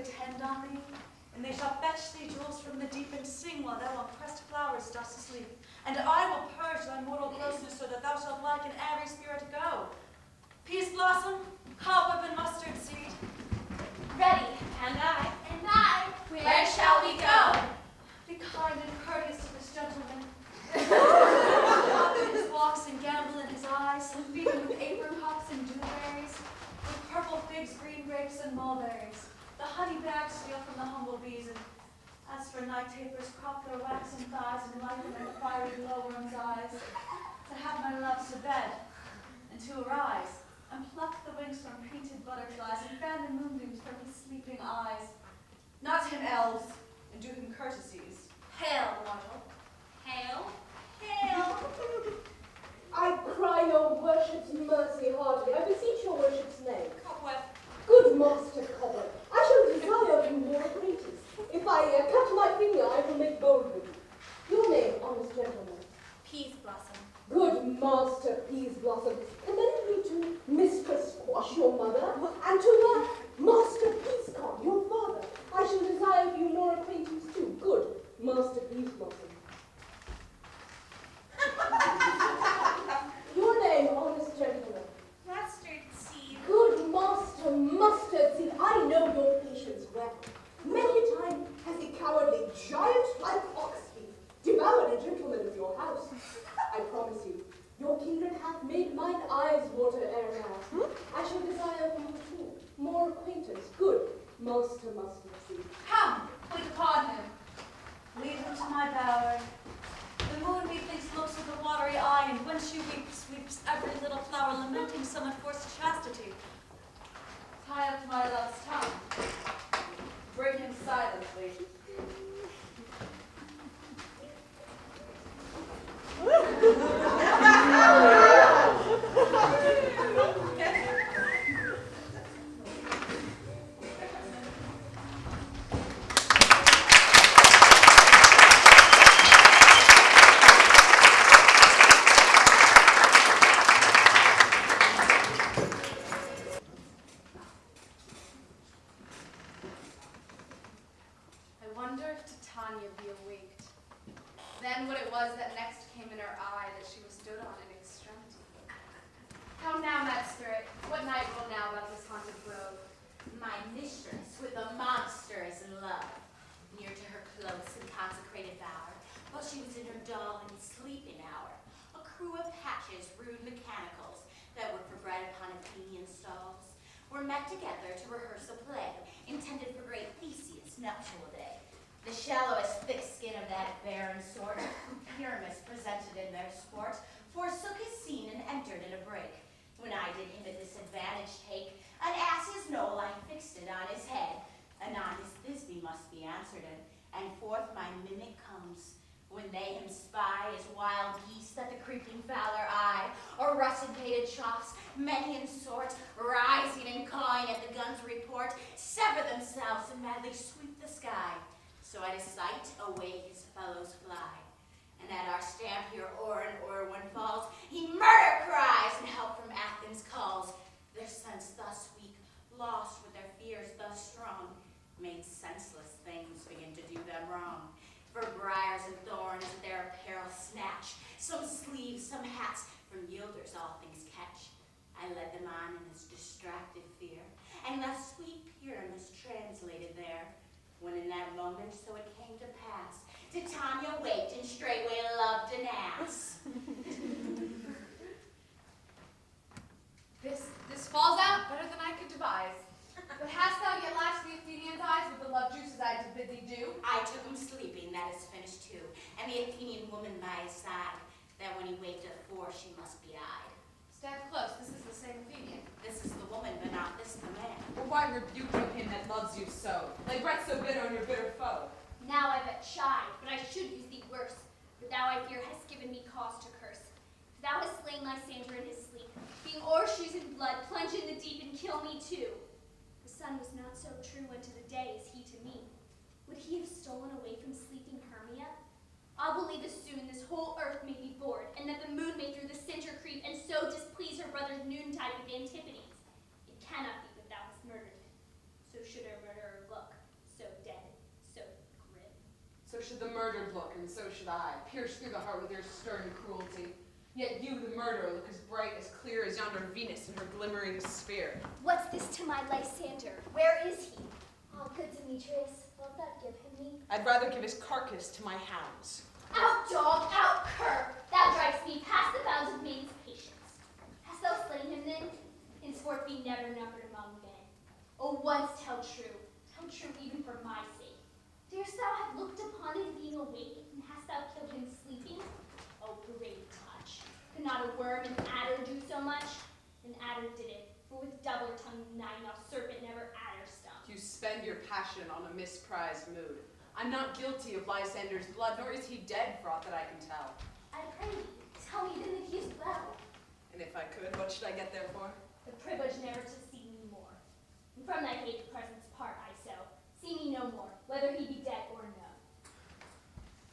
attend on thee, and they shall fetch thee jewels from the deep and sing while thou on pressed flowers dost sleep. And I will purge thy mortal grossness so that thou shalt like in every spirit go. Peace blossom, cobweb and mustard seed. Ready. And I. And I. Where shall we go? Be kind and courteous to this gentleman. Walk in his walks and gamble in his eyes, feed him with apricots and dewberries, with purple figs, green grapes, and mulberries. The honey bags steal from the humble bees, and as for night tapers, crop their waxen thighs and light them in the fiery glowworm's eyes. To have my loves to bed, and to arise, and pluck the wings from painted butterflies, and fan the moonbeams from his sleeping eyes. Not him elves, and do him courtesies. Hail, mortal. Hail. Hail. I cry your worship's mercy heartily. I beseech your worship's name. Cobweb. Good master Cobweb, I shall desire you more acquaintance. If I cut my finger, I will make bold with you. Your name, honest gentleman. Peas blossom. Good master Peas Blossom, commend me to Mistress Squash, your mother, and to Master Peascod, your father. I shall desire you more acquaintance too. Good Master Peas Blossom. Your name, honest gentleman. Mustard seed. Good Master Mustard Seed, I know your patience well. Many a time has the cowardly giant like ox thief devoured a gentleman of your house. I promise you, your kindred hath made mine eyes water ere now. I shall desire from you too more acquaintance. Good Master Mustard Seed. Come, quick upon him. Lead him to my bower. The moon methinks looks with a watery eye, and when she weeps, weeps every little flower, lamenting some enforced chastity. Tie up my love's tongue. Bring him silently. I wonder if Titania be awaked. Then what it was that next came in her eye that she was stood on in extremity. How now, mad spirit, what night will now about this haunted grove? My mistress with a monster is in love, near to her close and consecrated bower, while she was in her dull and sleeping hour. A crew of hatches, rude mechanicals, that work for bread upon Athenian stalls, were met together to rehearse a play, intended for great Theseus' nuptial day. The shallowest thick skin of that barren sort, Pyramus presented in their sport, forsook his scene and entered in a break. When I did him a disadvantage take, an ass's knoll I fixed it on his head. Anon his Thisbe must be answered, and forth my mimic comes. When they him spy as wild geese that the creeping fowler eye, or russet-pated chops, many in sort, rising and cawing at the gun's report, sever themselves and madly sweep the sky. So at his sight, away his fellows fly. And at our stamp here o'er and o'er one falls, he murder cries and help from Athens calls. Their sense thus weak, lost with their fears thus strong, made senseless things begin to do them wrong. For briars and thorns at their apparel snatch, some sleeves, some hats, from yielders all things catch. I led them on in this distracted fear, and thus sweet Pyramus translated there. When in that moment so it came to pass, Titania waked and straightway loved an ass. This falls out better than I could devise. But hast thou yet lashed the Athenian's eyes with the love juices I did bid thee do? I took him sleeping, that is finished too, and the Athenian woman by his side, that when he waked at 4 she must be eyed. Stand close, this is the same Athenian. This is the woman, but not this the man. Or why rebuke you him that loves you so? Lay breath so bitter on your bitter foe. Now I but chide, but I should use thee worse. For thou, I fear, hast given me cause to curse. For thou hast slain Lysander in his sleep, being o'ershoes in blood, plunge in the deep and kill me too. The sun was not so true unto the day as he to me. Would he have stolen away from sleeping Hermia? I'll believe as soon this whole earth may be bored, and that the moon may through the center creep, and so displease her brother's noontide with antipodes. It cannot be that thou hast murdered him. So should a murderer look. and so should I, pierced through the heart with your stern cruelty. Yet you, the murderer, look as bright, as clear as yonder Venus in her glimmering sphere. What's this to my Lysander? Where is he? Oh, good Demetrius, wilt thou give him me? I'd rather give his carcass to my hounds. Out, dog, out, cur! Thou drivest me past the bounds of maiden's patience. Hast thou slain him then? Henceforth be never numbered among men. Oh, once tell true even for my sake. Darest thou have looked upon him being awake, and hast thou killed him sleeping? Oh, great touch! Could not a worm and adder do so much? An adder did it, for with double tongue nine, thou serpent never adder stung. You spend your passion on a misprized mood. I'm not guilty of Lysander's blood, nor is he dead for aught that I can tell. I pray thee, tell me then that he is well. And if I could, what should I get there for? The privilege never to see me more. And from thy hated presence part I so. See me no more, whether he be dead or no.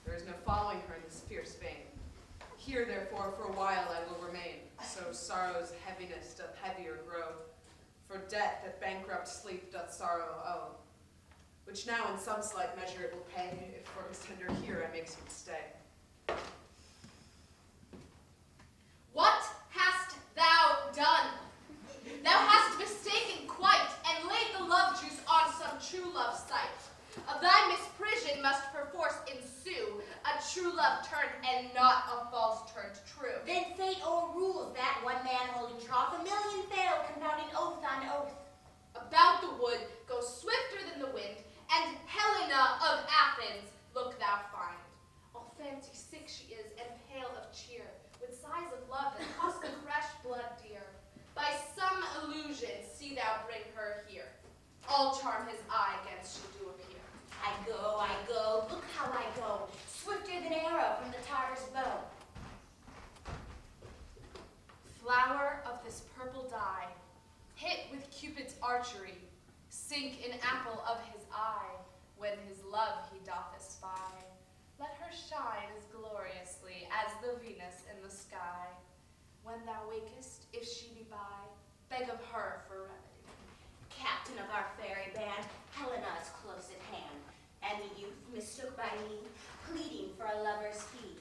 There is no following her in this fierce vein. Here, therefore, for a while I will remain, so sorrow's heaviness doth heavier grow. For debt that bankrupt sleep doth sorrow owe, which now in some slight measure it will pay, if for his tender here I make some stay. What hast thou done? Thou hast mistaken quite, and laid the love juice on some true love sight. Of thy misprision must perforce ensue a true love turned, and not a false turned true. Then fate o'errules that one man holding troth, a million fail, confounding oath on oath. About the wood go swifter than the wind, and Helena of Athens look thou find. All fancy sick she is, and pale of cheer, with sighs of love that cost the fresh blood dear. By some illusion see thou bring her here. All charm his eye against she do appear. I go, look how I go, swifter than arrow from the Tartar's bow. Flower of this purple dye, hit with Cupid's archery, sink in apple of his eye, when his love he doth espy. Let her shine as gloriously as the Venus in the sky. When thou wakest, if she be by, beg of her for remedy. Captain of our fairy band, Helena is close at hand, and the youth mistook by me, pleading for a lover's fee.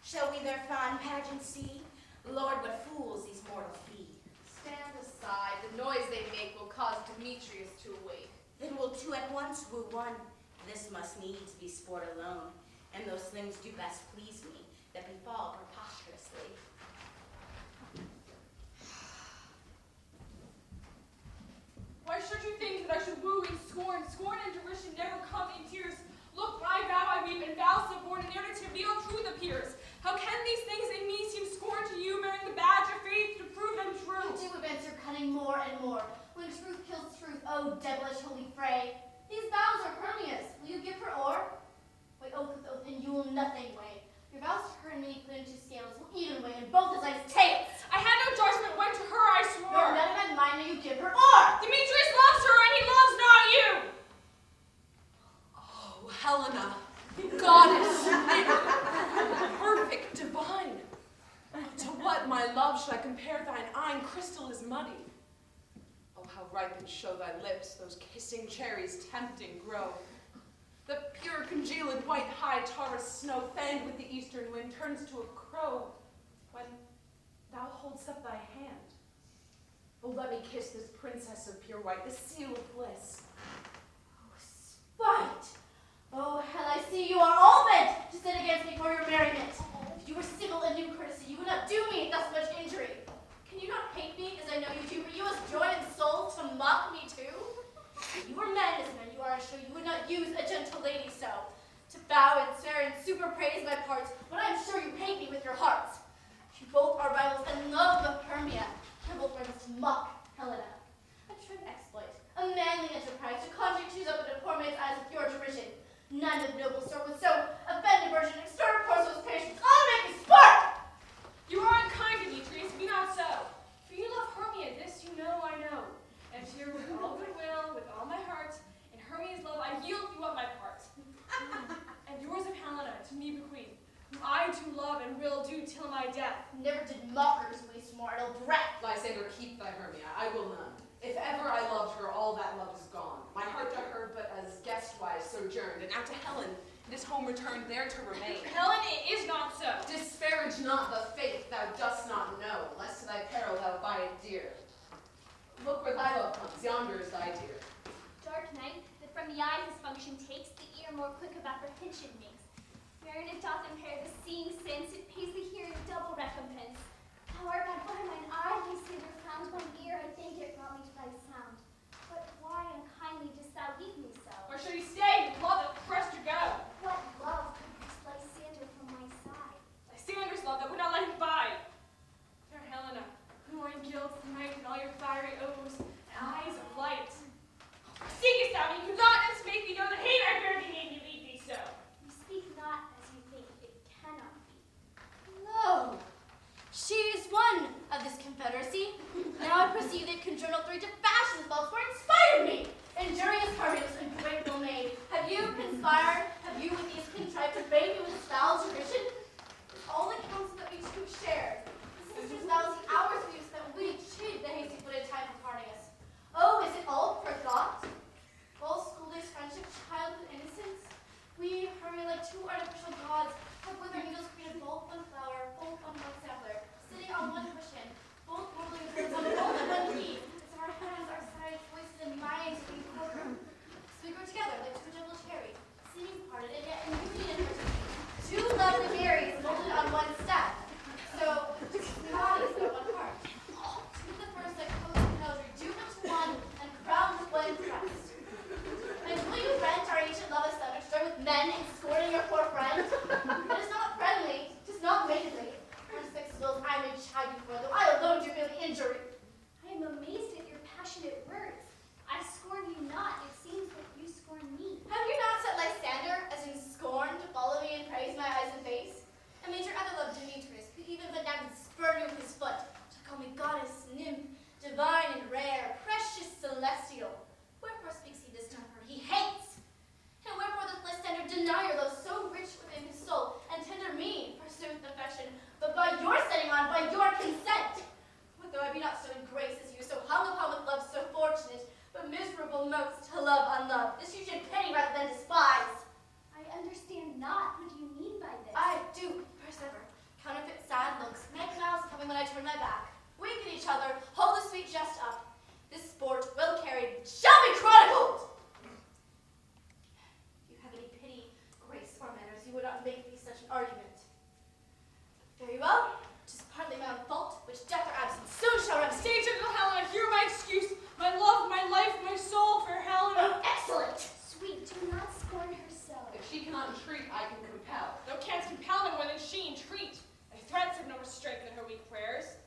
Shall we their fond pageant see? Lord, what fools these mortals be. Stand aside, the noise they make will cause Demetrius to awake. Then will two at once woo one. This must needs be sport alone, and those things do best please me that befall preposterously. Why should you think that I should woo in scorn? Scorn and derision never come in tears. Look, I vow I weep, and vows suborn, and ere to reveal truth appears. How can these things in me seem scorn to you, bearing the badge of faith to prove them true? You do events your cunning more and more. When truth kills truth, oh devilish holy fray. These vows are Hermia's. Will you give her o'er? Wait, oath with oath, and you will nothing weigh. Your vows to her and me put into scales will even weigh in both as ice tails. I had no judgment when to her I swore. Nor none of my mind may you give her o'er. Demetrius loves her, and he loves not you. Oh, Helena, goddess, perfect, divine. To what, my love, should I compare thine eye? Crystal is muddy. Oh, how ripe and show thy lips, those kissing cherries tempting grow. The pure congealed white high Taurus snow, fanned with the eastern wind, turns to a crow when thou holdst up thy hand. Oh, let me kiss this princess of pure white, this seal of bliss. Oh, spite! Oh, hell, I see you are all bent to sit against me for your merriment. If you were civil and knew courtesy, you would not do me thus much injury. Can you not hate me as I know you do? Were you as joined in soul to mock me too? If you were men as men you are, sure you would not use a gentle lady so, to bow and swear and super praise my parts, when I am sure you hate me with your hearts. You both are rivals and love of Hermia, and both friends to mock Helena. A trim exploit, a manly enterprise, to conjure choose up in a poor man's eyes with your derision. None of noble sort would so offend a virgin, extort a poor soul's patience, all make me spark! You are unkind, Demetrius, be not so. For you love Hermia, this you know I know. And here with all goodwill, with all my heart, in Hermia's love I yield you up my part. And yours of Helena to me bequeath, whom I do love and will do till my death. Never did mockers waste mortal breath. Lysander, keep thy Hermia, I will none. If ever I loved her, all that love is gone. My heart to her but as guest-wise sojourned, and out to Helen, this home returned there to remain. Helen, it is not so. Disparage not the faith thou dost not know, lest to thy peril thou buy it dear. Look where thy love comes, yonder is thy dear. Dark night, that from the eye his function takes, the ear more quick of apprehension makes. Wherein it doth impair the seeing sense, it pays the hearing double recompense. Thou art my butter, mine eye, thy savor found, mine ear, I think it brought me to thy sound. But why unkindly didst thou leave me so? Or should he stay, love that pressed to go? What love could this Lysander from my side? Lysander's love that would not let him bide. Fair Helena, who are in guilt the night and all your fiery oaths and eyes of light. Seekest thou me, could not this make thee know the hate I bear thee made me leave thee so? You speak not as you think, it cannot be. Lo, she is one of this confederacy. Now I perceive that conjoined three to fashion thoughts for inspired me. Injurious courage and grateful maid, have you conspired? Have you with these contrived to bait me with foul tradition? All the counsel that we two shared, the sisters' vows, the hours we spent, we cheated the hasty-footed time of parting us. Oh, is it all for thought? All school days, friendship, childhood, innocence? We hurry like two artificial gods, have with our needles created both one flower, both on one sampler, sitting on one cushion, both molding towards one both in one key. It's our hands, our sides, voices, and minds we cover. So we grow together like two double cherries, seeming parted and yet in union and harmony. Two lovely berries molded on one stem. So bodies of one heart. Two the first that close and held, reduced to one and crowned with one crest. And will you rent our ancient love asunder to join with men in scorning your poor friend? It is not friendly, it is not maidenly. Our sex wills I may chide you for, though I alone do feel the injury. I am amazed at your passionate words. I scorn you not, it seems that you scorn me. Have you not set Lysander, as in scorn, to follow me and praise my eyes and face? And made your other love Demetrius, who even but now can spurn you with his foot, to call me goddess, nymph, divine and rare, precious, celestial. Wherefore speaks he this time her he hates? And wherefore doth Lysander deny your love so rich within his soul, and tender me, pursueth affection, but by your setting on, by your consent? What though I be not so in grace as you, so hung upon with love so fortunate, but miserable most to love unloved, this you should pity rather than despise. I understand not. What do you mean by this? I do persever. Counterfeit sad looks, make mouths coming when I turn my back. Wink at each other, hold the sweet jest up. This sport, well carried, shall be chronicled! If you have any pity, grace, or manners, you would not make me such an argument. Very well, 'tis partly my own fault, which death or absence soon shall remedy. Stay, gentle Helena, hear my excuse. My love, my life, my soul, fair Helena. Oh, excellent! Sweet, do not scorn her so. If she cannot entreat, I can compel. Thou canst compel no more than she entreat. Thy threats have no more strength than her weak prayers.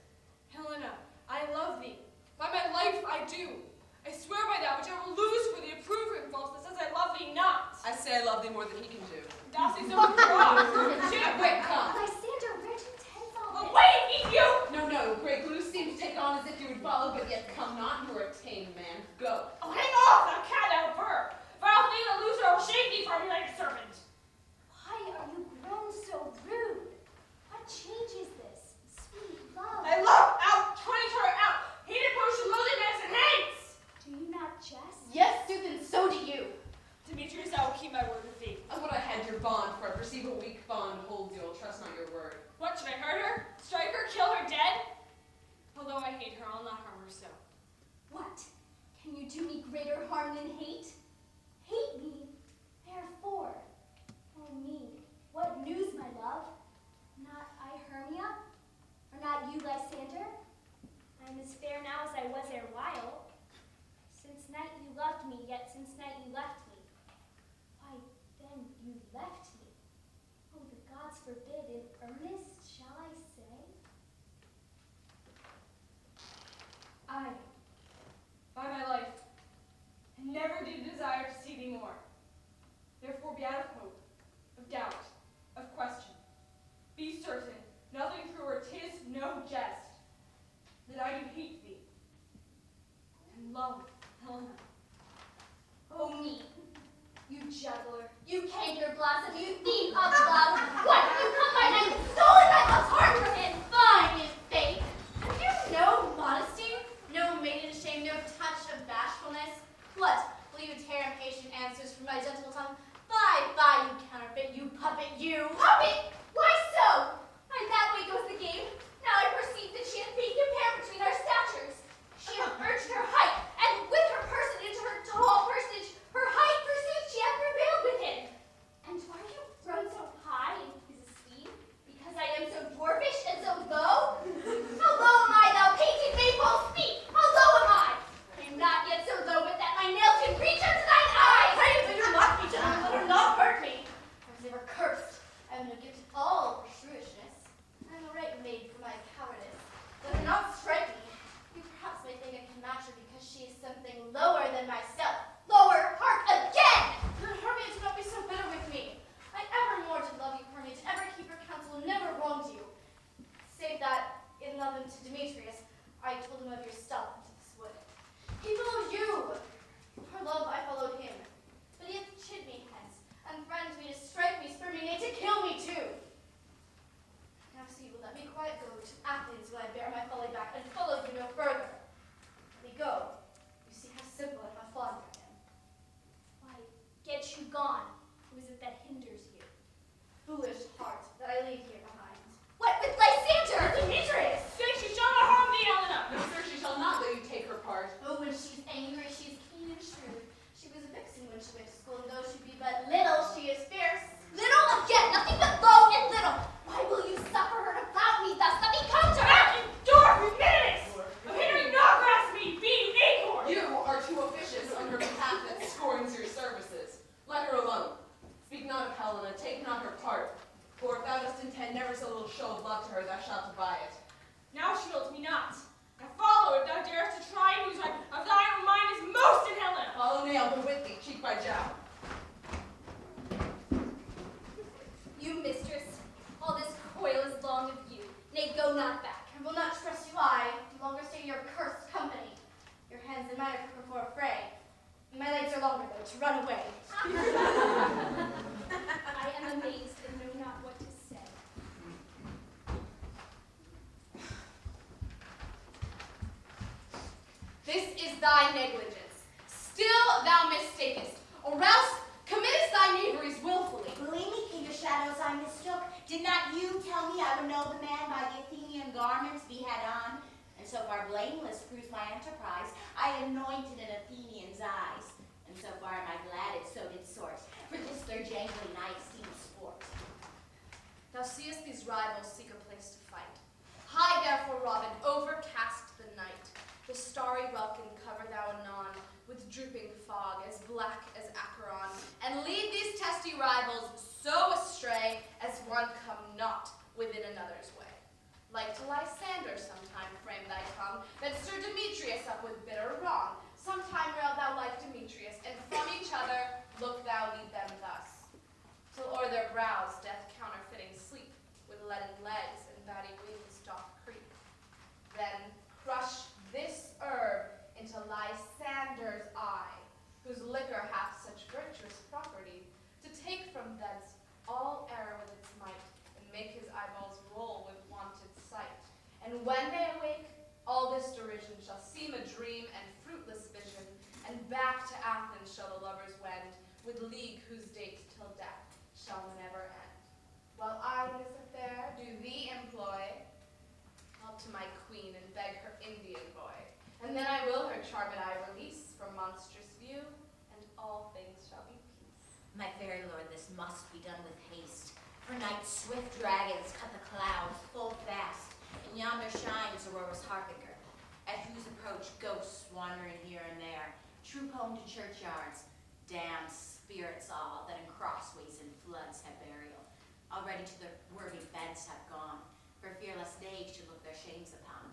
Helena, I love thee. By my life I do. I swear by that which I will lose for the approving false that says I love thee not. I say I love thee more than he can do. Thou sayst so withdraw. Wait, come. Lysander, where do you tend all Away, eat you! No, great glue seems to take on as if you would follow, but yet come not. You are a tame man. Go. Oh, hang off, thou cat out of her! Foul thing, the loser, I will shake thee from me like a serpent. Why are you grown so rude? What change is this? Sweet love. I love out, trying to her out. Hated potion, lowly medicine, hates! Do you not jest? Yes, sooth, and so do you. Demetrius, I will keep my word with thee. I would I had your bond, for I perceive a weak bond holds you. I'll trust not your word. What, should I hurt her? Strike her? Kill her dead? Although I hate her, I'll not harm her so. What? Can you do me greater harm than hate? Hate me? Therefore. Oh me, what news, my love? Not I, Hermia? Or not you, Lysander? I am as fair now as I was erewhile. Since night you loved me, yet since night you left me. Why, then you left me. Oh, the gods forbid, in earnest, shall I say? I, by my life, never did desire to see thee more. Therefore be out of hope, of doubt, of question. Be certain, nothing truer, 'tis no jest, that I do hate thee, and love Helena. Oh me, you juggler, you canker blossom, you thief of love! What, you come by night and stolen my love's heart from him? Fine in faith. Have you no modesty? No maiden shame, no touch of bashfulness? What, will you tear impatient answers from my gentle tongue? Fie, I buy you counterfeit, you puppet, you. Puppet? Why so? And that way goes the game. Now I perceive that she hath been compared between our statures. She hath urged her height, and with her personage, her tall personage, her height, forsooth, she hath prevailed with him. And are you grown so high in his esteem, because I am so dwarfish and so low? How low am I, thou painted maypole, speak! How low am I? I am not yet so low but that my nails can reach unto thine eyes! Pray that you mock me, gentlemen, let her not hurt me. I was never cursed. I am no gift at all for shrewishness. I am a right maid for my cowardice. Let her not strike me. You perhaps may think I can match her because she is something lower than myself. Lower, hark again! Hermia, do not be so bitter with me. I evermore did love you, Hermia, to ever keep your counsel and never wronged you. Save that, in love unto Demetrius, I told him of your stealth into this wood. He followed you. For love, I followed him. But he hath chid me hence, and threatened me to strike me, spur me, nay, to kill me too. Now see, you will let me quiet go to Athens, where I bear my folly back, and follow you no further. Let me go. You see how simple and how fond I am. Why, get you gone. Who is it that hinders you? Foolish heart, that I leave here behind. What with Lysander? Demetrius! Say she shall not harm thee, Helena! No, sir, she shall not let you take her part. Oh, when she's angry, she's keen and shrewd. She was a vixen when she went to school, and though she be but little, she is fierce. Little again, nothing but low and little. Why will you suffer her to flout me thus? Let me come to her! Back in door for minutes! Of hindering not grasp me, being an acorn! You are too officious on her behalf that scorns your services. Let her alone. Speak not of Helena, take not her part. For if thou dost intend never so little show of love to her, thou shalt abide it. Now shield me not. Now follow if thou darest to try whose right of thine own mind is most in Helena. Follow nail, but with thee, cheek by jowl. You, mistress, all this coil is long of you. Nay, go not back. I will not trust you, I. No longer stay your cursed company. Your hands in mine are quicker for a fray. My legs are longer, though, to run away. I am amazed and know not what to say. This is thy negligence. Still thou mistakest, or else committest thy knaveries willfully. Believe me, King of Shadows, I mistook. Did not you tell me I would know the man by the Athenian garments he had on? And so far blameless proves my enterprise. I anointed an Athenian's eyes. And so far am I glad it so did sort. For this their jangling night seems sport. Thou seest these rivals seek a place to fight. Hide therefore, Robin, overcast the night. The starry welkin cover thou anon, with drooping fog as black as Acheron, and lead these testy rivals so astray as one come not within another's way. Like to Lysander sometime frame thy tongue, that Sir Demetrius up with bitter wrong. Sometime rail thou like Demetrius, and from each other look thou lead them thus, till o'er their brows death counterfeiting sleep, with leaden legs and batty wings doth creep. Then crush this herb into Lysander's eye, whose liquor hath such virtuous property, to take from thence all error with its might, and make his eyeballs roll with wonted sight. And when they awake, all this derision shall seem a dream and fruitless vision, and back to Athens shall the lovers wend, with league whose date till death shall never end. While I this affair do thee employ, help to my queen and beg her Indian boy, and then I will her charmed eye release from monstrous view, and all things shall be peace. My fairy lord, this must be done with haste. For night's swift dragons cut the clouds full fast, and yonder shines Aurora's harbinger, at whose approach ghosts wandering here and there, troop home to churchyards, damned spirits all that in crossways and floods have burial, already to their worthy beds have gone, for fearless days should look their shames upon.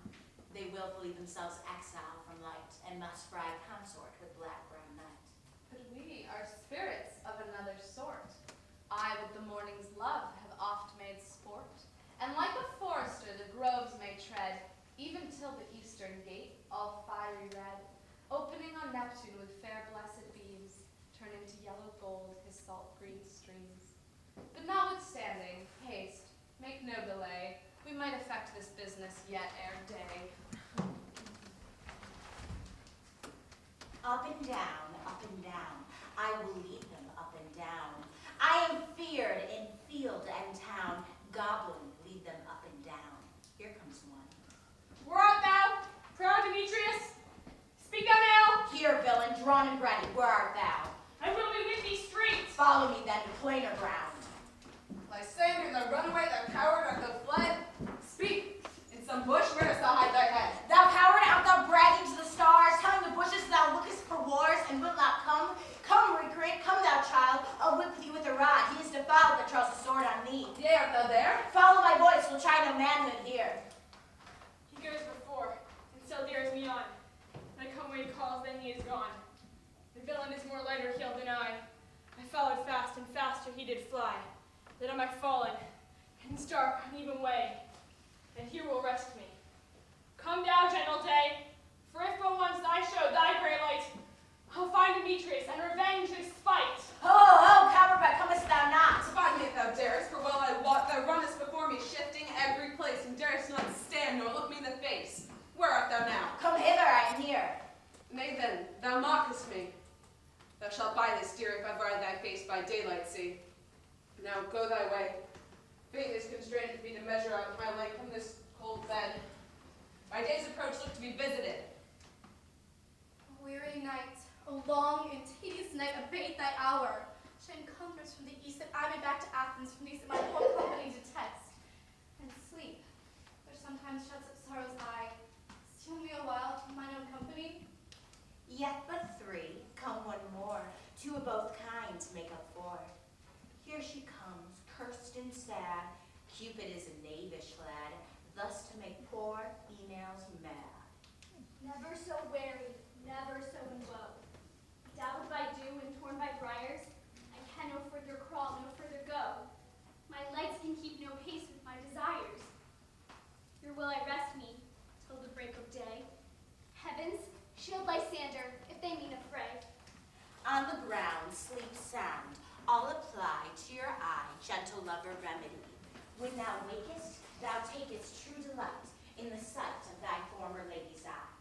They willfully themselves exile from light, and must bride consort with black-brown night. But we are spirits of another sort. I with the morning's love have oft made sport, and like a forester the groves may tread, even till the eastern gate, all fiery red, opening on Neptune with fair blessed beams, turn into yellow gold his salt green streams. But notwithstanding, haste, make no delay, we might effect this business yet ere day. Up and down, I will lead them up and down. Follow me then to plainer ground. Lysander, the runaway, the coward, art thou fled? Speak! In some bush, where dost thou hide thy head? Thou coward, art thou bragging to the stars, telling the bushes thou lookest for wars, and wilt not come? Come, recreant, come thou child, I'll whip thee with a rod. He is defiled that draws a sword on thee. Yea, art thou there? Follow my voice, we'll try no manhood here. He goes before, and still dares me on. I come where he calls, then he is gone. The villain is more lighter-heeled than I. I followed fast, and faster he did fly. That am I fallen, in stark, uneven way, and here will rest me. Come thou, gentle day, for if but once I show thy grey light, I'll find Demetrius and revenge his spite. Ho, coward, but comest thou not? Spy me if thou darest, for well I wot thou runnest before me, shifting every place, and darest not stand nor look me in the face. Where art thou now? Come hither, I am here. Nay then, thou mockest me. Thou shalt buy this dear if ever I thy face by daylight see. Now go thy way. Fate is constrained me to measure out my life from this cold bed. My day's approach look to be visited. A weary night, a long and tedious night, abate thy hour. Shine comforts from the east, that I may back to Athens from these that my poor company detest. And sleep, which sometimes shuts up sorrow's eye, steal me a while from mine own company. Yet but three, come one more, two of both kinds make up four. Here she comes, cursed and sad. Cupid is a knavish lad, thus to make poor females mad. Never so weary, never so in woe. Dabbled by dew and torn by briars, I can no further crawl, no further go. My legs can keep no pace with my desires. Here will I rest me till the break of day. Heavens, shield Lysander, if they mean a fray. On the ground, sleep sound. I'll apply to your eye gentle lover remedy. When thou wakest, thou takest true delight in the sight of thy former lady's eye.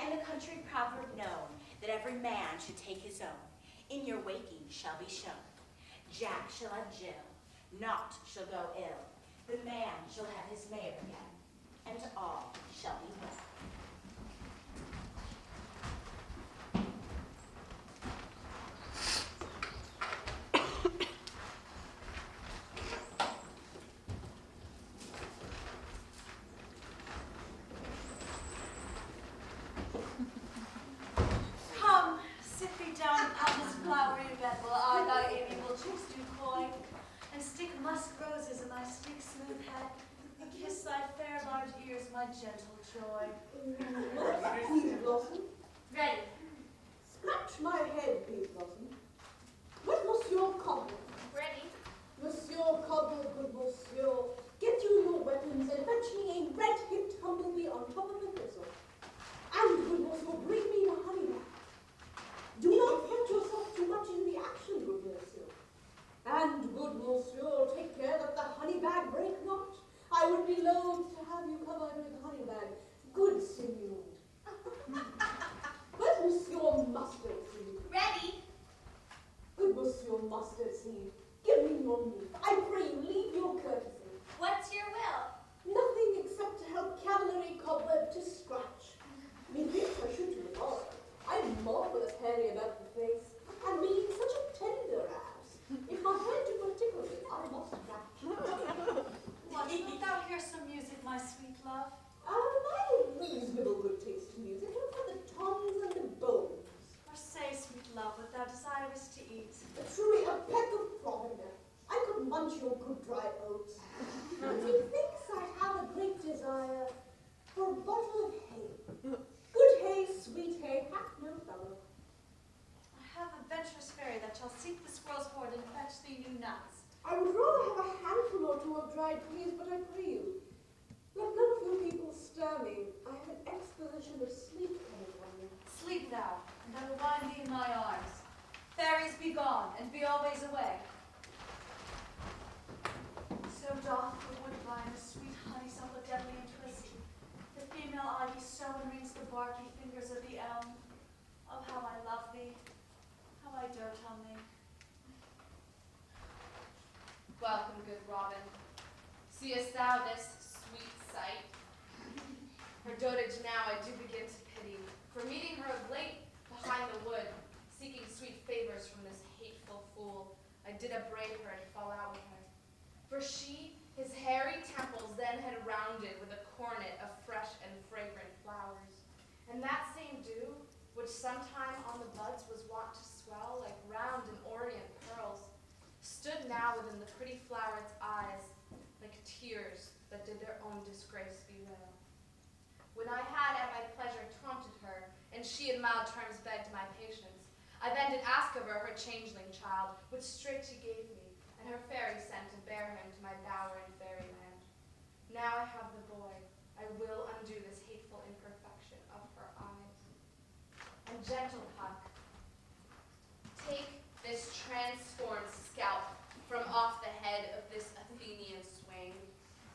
And the country proverb known, that every man should take his own, in your waking shall be shown. Jack shall have Jill, naught shall go ill. The man shall have his mare again, and all shall be well. My gentle joy. Please, Blossom. Ready. Scratch my head, please, Blossom. With Monsieur Cobble. Ready. Monsieur Cobble, good Monsieur, get you your weapons and fetch me a red-hipped humblebee on top of the thistle. And, good Monsieur, bring me the honey bag. Do not fret yourself too much in the action, good Monsieur. And, good Monsieur, take care that the honey bag break not. I would be loath to have you come out with the honey bag. Good sinew. Where's Monsieur Mustard Seed? Ready. Good Monsieur Mustard Seed, give me your meat. I pray you, leave your courtesy. What's your will? Nothing except to help cavalry cobweb to scratch. Methinks I should do it all. I'm marvelous hairy about the face, and being such a tender ass. If my hand do particularly, I must catch. What, wilt thou hear some music, my sweet love? My reasonable good taste in music will have the toms and the bones. Or say, sweet love, what thou desirest to eat. Truly a peck of provender. I could munch your good dry oats. Methinks I have a great desire for a bottle of hay. Good hay, sweet hay, hath no fellow. I have a venturous fairy that shall seek the squirrel's hoard and fetch thee new nuts. I would rather have a handful or two of dried peas, but I pray you, let none of your people stir me. I have an exposition of sleep coming on me. Sleep thou, and I will wind thee in my arms. Fairies, be gone, and be always away. So doth the woodbine, the sweet honeysuckle deadly and twisty. The female ivy so enrings the barky fingers of the elm. Oh, how I love thee, how I dote on thee. Welcome, good Robin. Seest thou this sweet sight? Her dotage now I do begin to pity, for meeting her of late behind the wood, seeking sweet favors from this hateful fool, I did upbraid her and fall out with her. For she, his hairy temples then had rounded with a coronet of fresh and fragrant flowers. And that same dew, which sometime on the buds was wont to swell like round and orient pearls, stood now within the pretty floweret's eyes like tears that did their own disgrace bewail. When I had at my pleasure taunted her, and she in mild terms begged my patience, I then did ask of her changeling child, which straight she gave me, and her fairy sent to bear him to my bower in fairyland. Now I have the boy, I will undo this hateful imperfection of her eyes. And gentle Puck, take this transformed scalp from off the head of this Athenian swain,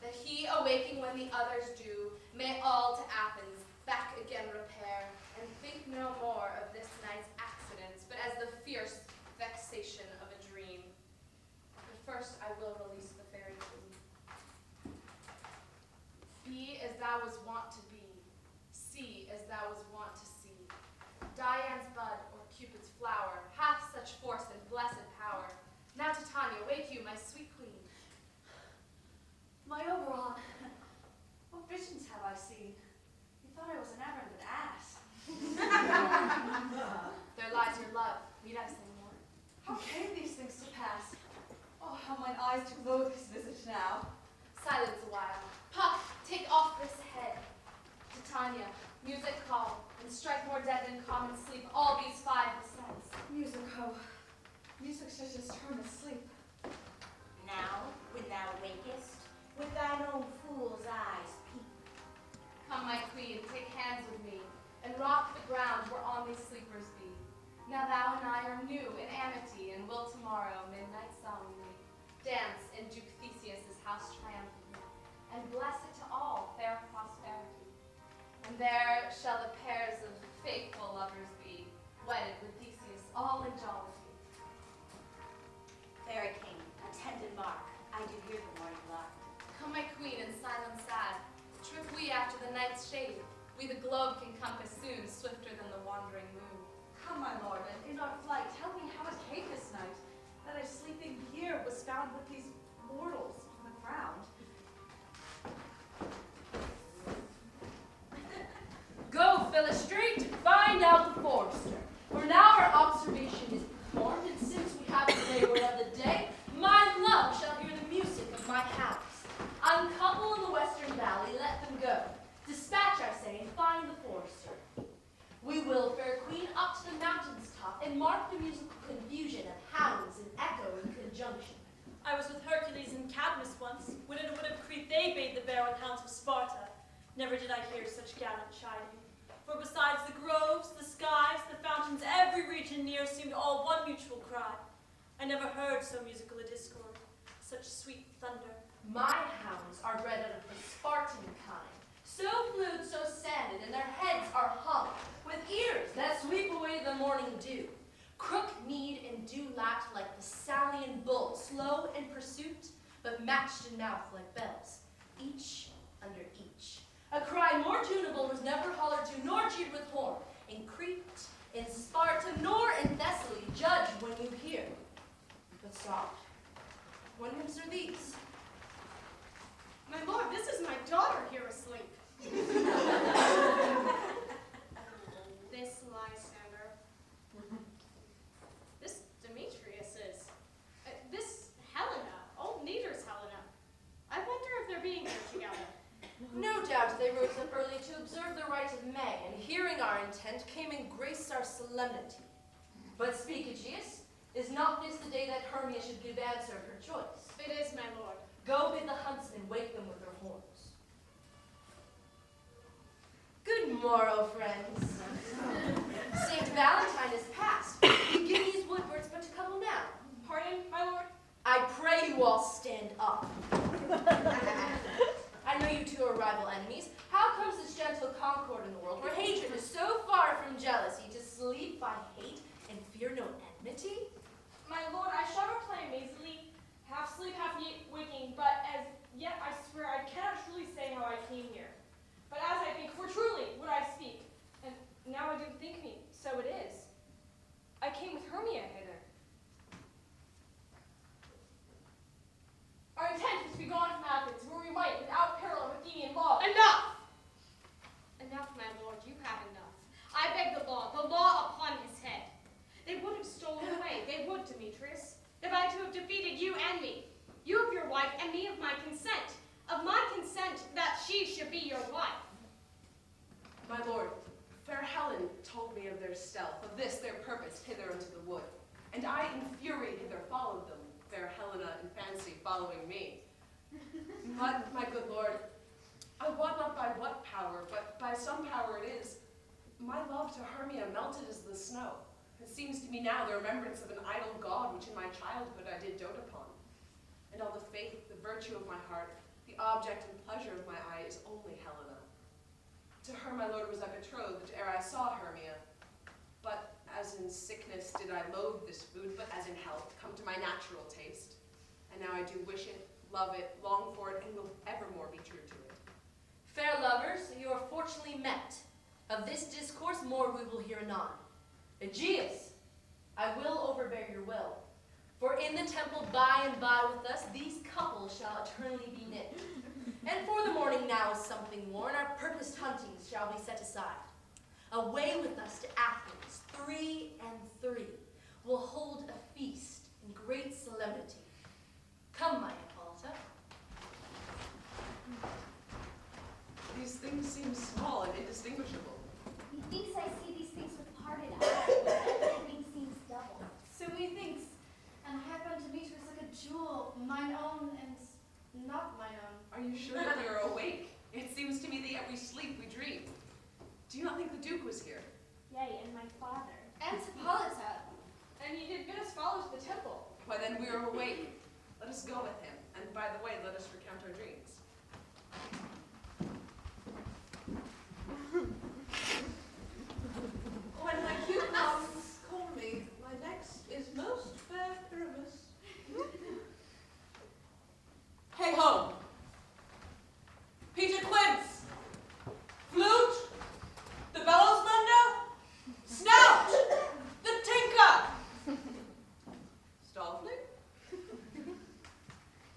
that he, awaking when the others do, may all to Athens back again repair, and think no more of this night's accidents, but as the fierce vexation of a dream. But first I will release the fairy queen. Be as thou was wont to be, see as thou was wont to see. Dian's bud, or Cupid's flower, hath such force and blessed power. Now, Titania, wake you, my sweet queen. My Oberon, what visions have I seen? You thought I was an arrogant ass. There lies your love. Need I say more? How came these things to pass? Oh, how mine eyes do loathe this visit now. Silence a while. Puck, take off this head. Titania, music call, and strike more dead than common sleep all these 5 sense. Music, oh, music such as turn asleep. Now, when thou wakest, with thine own fool's eyes peep. Come, my queen, take hands with me, and rock the ground whereon these sleepers be. Now thou and I are new in amity, and will tomorrow, midnight solemnly, dance in Duke Theseus' house triumphantly, and bless it to all fair prosperity. And there shall the pairs of faithful lovers be, wedded with Theseus, all in jollity. Fairy king, attend and mark, I do hear the morning lark. Come, my queen, in silence sad, trip we after the night's shade. We the globe can compass soon, swifter than the wandering moon. Come, my lord, and in our flight, tell me how it came this night, that I sleeping here was found with these mortals on the ground. Go, Philostrate, find out the forester. For now our observation is performed, and since we have the labor of the day, my love shall hear the music of my house. Uncouple in the western valley, let them go. Dispatch, I say, and find the forester. We will, fair queen, up to the mountain's top, and mark the musical confusion of hounds and echo in conjunction. I was with Hercules and Cadmus once, when in a wood of Crete they bade the bear and hounds of Sparta. Never did I hear such gallant chiding. For besides the groves, the skies, the fountains, every region near seemed all one mutual cry. I never heard so musical a discord, such sweet thunder. My hounds are bred out of the Spartan kind, so flued, so sanded, and their heads are hung with ears that sweep away the morning dew. Crook-kneed and dew-lapped like the Salian bull, slow in pursuit, but matched in mouth like bells, each under each. A cry more tunable was never hollered to, nor cheered with horn, in Crete, in Sparta, nor in Thessaly, judge when you hear. But soft, what hymns are these? My lord, this is my daughter here asleep. This Lysander. This Demetrius is. This Helena. Old Neater's Helena. I wonder if they're being here together. No doubt they rose up early to observe the rite of May, and hearing our intent, came and graced our solemnity. But speak, Aegeus, is not this the day that Hermia should give answer of her choice? It is, my lord. Go bid the huntsmen wake them with their horns. Good morrow, friends. Saint Valentine is past. We give these woodwards but to couple now. Pardon, my lord? I pray you all stand up. I know you two are rival enemies. How comes this gentle concord in the world, where hatred is so far from jealousy, to sleep by hate and fear no enmity? My lord, I shall reclaim easily, half sleep, half waking, but as yet I swear I cannot truly say how I came here. But as I think, for truly would I speak, and now I do think me, so it is. defeated you and me. You of your wife, and me of my consent. Of my consent that she should be your wife. My lord, fair Helen told me of their stealth, of this their purpose hither unto the wood. And I in fury hither followed them, fair Helena in fancy following me. But, my good lord, I wot not by what power, but by some power it is, my love to Hermia melted as the snow. It seems to me now the remembrance of an idle god which in my childhood I did dote upon. And all the faith, the virtue of my heart, the object and pleasure of my eye is only Helena. To her my lord was I betrothed ere I saw Hermia. But as in sickness did I loathe this food, but as in health come to my natural taste. And now I do wish it, love it, long for it, and will evermore be true to it. Fair lovers, you are fortunately met. Of this discourse more we will hear anon. Aegeus, I will overbear your will. For in the temple by and by with us, these couples shall eternally be knit. And for the morning now is something worn, our purposed huntings shall be set aside. Away with us to Athens, 3 and 3, will hold a feast in great solemnity. Come, my Hippolyta. These things seem small and indistinguishable. Methinks I see these things with parted eyes, but everything seems double. So methinks, and I have unto Demetrius like a jewel, mine own and not mine own. Are you sure that you're awake? It seems to me that yet we sleep, we dream. Do you not think the Duke was here? Yea, and my father. And Hippolyta. And he did bid us follow to the temple. Why then we are awake. Let us go with him. And by the way, let us recount our dreams. When my cue comes, call me. My next is most fair Pyramus. Hey ho! Peter Quince! Flute! The bellows mender! Snout! The tinker! Starveling?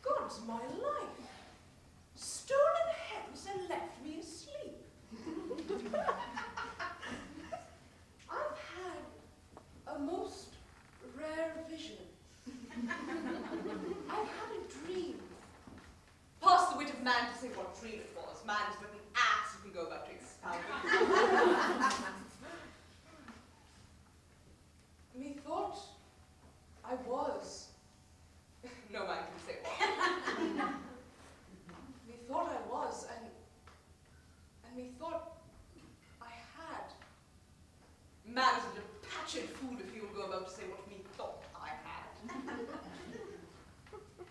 God's my life! Stolen hence and left me asleep. I've had a most rare vision. I've had a dream. Pass the wit of man to say what dream it was. Man is but an ass if we go about to expound it. Methought I was. No man can say what. Methought I was, and methought I had. Man is a depatched fool if he will go about to say what me thought I had.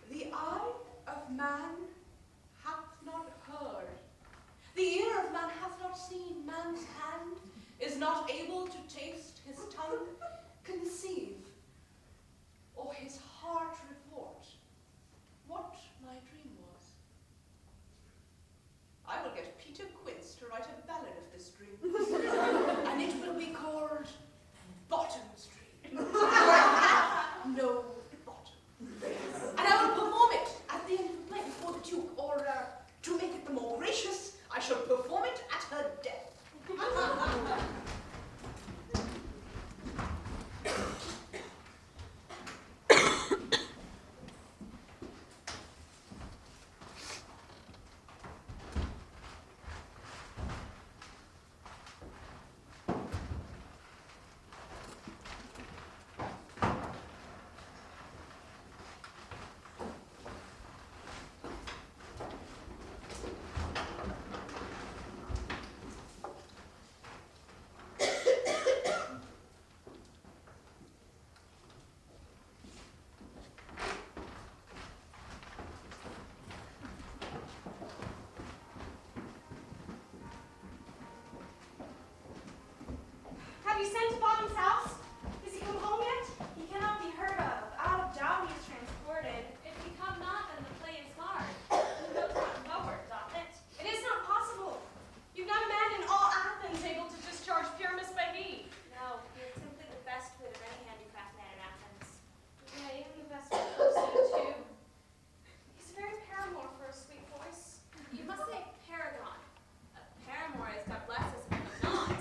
The eye of man hath not heard. The ear of man hath not seen. Man's hand is not able to taste, his tongue conceive, or his heart report what my dream was. I will get Peter Quince to write a ballad of this dream. And it will be called Bottom's Dream. No bottom. And I will perform it at the end of the play before the Duke, or to make it the more gracious, I shall perform it at her death. Have you sent to Bottom's house? Has he come home yet? He cannot be heard of. Out of doubt he is transported. If he come not, then the play is marred. Who goes not forward, doth it? It is not possible. You've not a man in all Athens able to discharge Pyramus by thee. No, he is simply the best wit of any handicraft man in Athens. Yeah, even the best person too. He's very paramour for a sweet voice. You must say paragon. A paramour is doubtless as if not.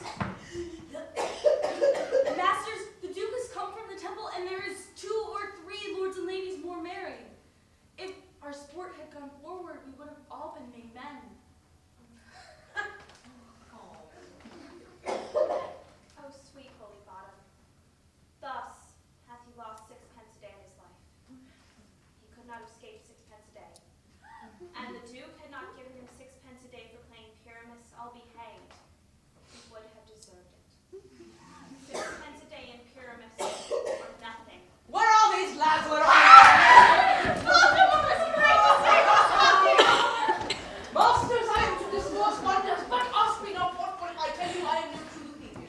sixpence a day. And the Duke had not given him sixpence a day for playing Pyramus, I'll be hanged. He would have deserved it. Sixpence a day in Pyramus, or nothing. Where are these lads? Where are Masters, I am to discourse wonders, but ask me not what, for I tell you I am no true Athenian.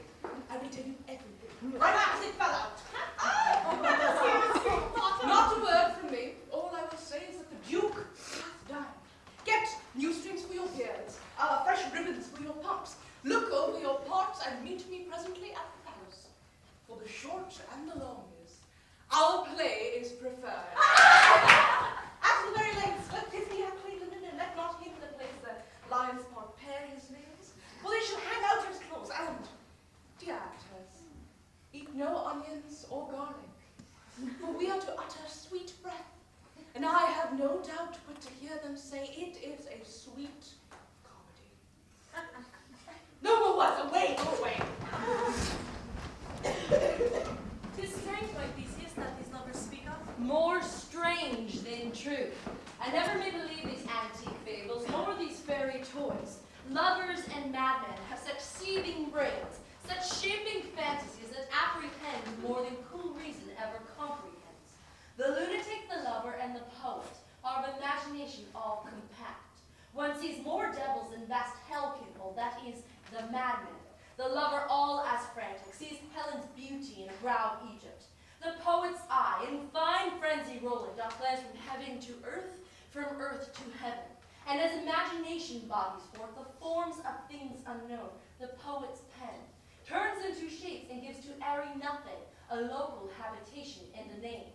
I will tell you everything. Right as it fell out. Not a word from me. All I will say is that the Duke hath died. Get new strings for your beards, fresh ribbons for your pumps. Look over your pots and meet me presently at the palace. For the short and the long is, our play is preferred. At the very least, let Disney have clean linen, and let not him that plays the lion's part pare his nails, for they shall hang out his claws. And, dear actors, eat no onions or garlic, for we are to utter sweet breath, and I have no doubt but to hear them say it is a sweet comedy. No more words, away, go away. 'Tis strange, my Theseus, that these lovers speak of. More strange than true. I never may believe these antique fables, nor these fairy toys. Lovers and madmen have such seething brains, such shaping fantasies that apprehend more than cool reason ever comprehends. The lunatic, the lover, and the poet are of imagination all compact. One sees more devils than vast hell kindle, that is, the madman. The lover all as frantic, sees Helen's beauty in a brow of Egypt. The poet's eye, in fine frenzy rolling, doth glance from heaven to earth, from earth to heaven. And as imagination bodies forth the forms of things unknown, the poet's pen turns into shapes and gives to airy nothing a local habitation and a name.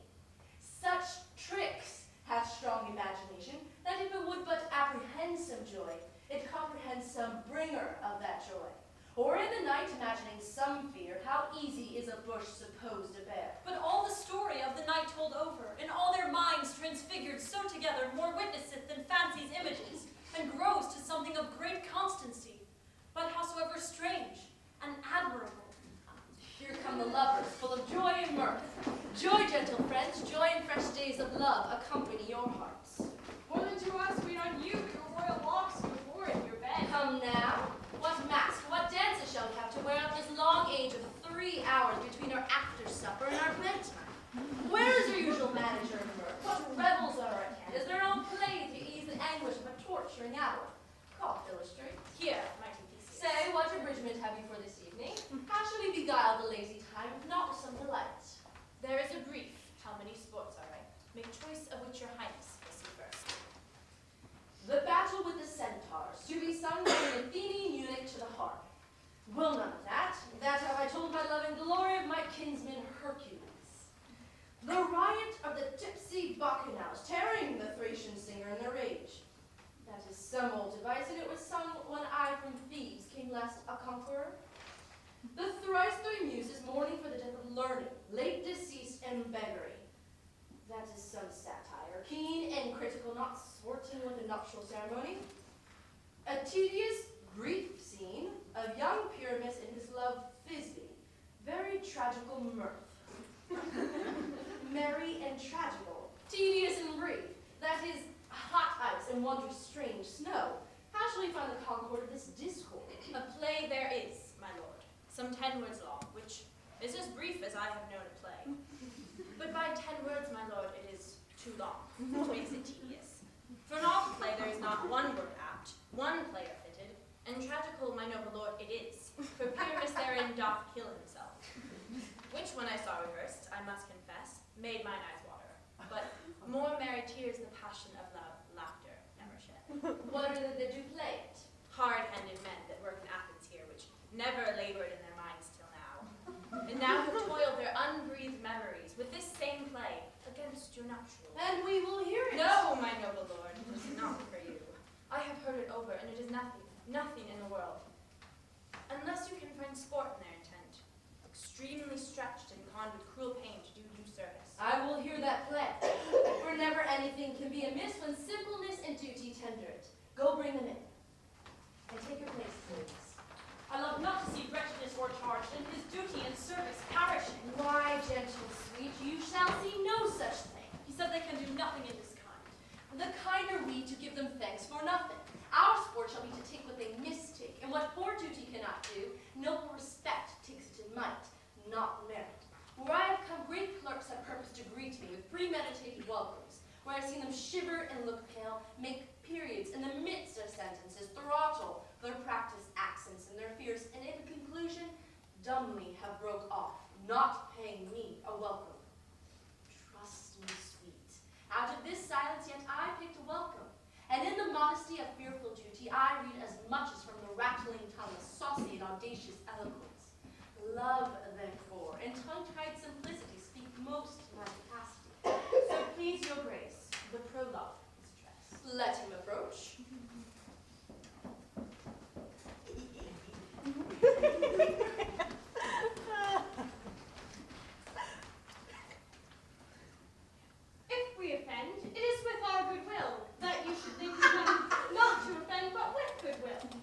Such tricks hath strong imagination, that if it would but apprehend some joy, it comprehends some bringer of that joy. Or in the night imagining some fear, how easy is a bush supposed to bear. But all the story of the night told over, and all their minds transfigured so together, more witnesseth than fancy's images, and grows to something of great constancy, but howsoever strange and admirable. Here come the lovers, full of joy and mirth. Joy, gentle friends, joy and fresh days of love accompany your hearts. More than to us, wait on you, your royal locks before it, your bed. Come now, what mask, what dances shall we have to wear out this long age of 3 hours between our after supper and our bedtime? Where is your usual manager of mirth? What revels are at hand? Is there no play to ease the anguish of a torturing hour? Cough, illustrate. Here, mighty Theseus. Say, what abridgment have you for this evening? How shall we beguile the lazy time, if not with some delight? There is a brief. How many sports are right? Make choice of which your highness will see first. The battle with the centaurs, to be sung by an Athenian eunuch to the harp. Will none of that. That have I told my love and glory of my kinsman Hercules. The riot of the tipsy bacchanals, tearing the Thracian singer in their rage. That is some old device, and it was sung when I from Thebes came last a conqueror. The thrice three muses mourning for the death of learning, late deceased and beggary. That is some satire, keen and critical, not sporting with a nuptial ceremony. A tedious, brief scene of young Pyramus and his love Thisbe, very tragical mirth. Merry and tragical, tedious and brief, that is hot ice and wondrous strange snow. How shall we find the concord of this discord? A play there is, my lord, some 10 words long, which is as brief as I have known a play. But by 10 words, my lord, it is too long, which makes it tedious. For in all the play there is not one word apt, one player fitted, and tragical, my noble lord, it is, for Pyramus therein doth kill himself. Which when I saw rehearsed, I must confess, made mine eyes water. But more merry tears the passion of love, laughter never shed. What are they that do play it? Hard-handed men that work in Athens here, which never labored in their minds till now. And now have toiled their unbreathed memories with this same play against your nuptials. And we will hear it. No, my noble lord, it is not for you. I have heard it over, and it is nothing, nothing in the world. Unless you can find sport in their intent, extremely stretched and conned with cruel pain to do you service. I will hear that play, for never anything can be amiss when simpleness and duty tender it. Go bring them in. And take your place, please. I love not to see wretchedness o'ercharged, and his duty and service perishing. Why, gentle sweet, you shall see no such thing. He said they can do nothing in this kind. The kind are we to give them thanks for nothing. Our sport shall be to take what they mistake, and what poor duty cannot do, noble respect takes it in might, not merit. Where I have come, great clerks have purposed to greet me with premeditated welcomes, where I've seen them shiver and look pale, make periods in the midst of sentences, throttle their practiced accents and their fears, and in conclusion, dumbly have broke off, not paying me a welcome. Trust me, sweet. Out of this silence yet I picked a welcome, and in the modesty of fearful duty I read as much as from the rattling tongue a saucy and audacious eloquence. Love, therefore, and tongue-tied simplicity speak most to my capacity. So please your grace, the prologue is addressed. Let him approach. If we offend, it is with our goodwill that you should think we come not to offend, but with goodwill.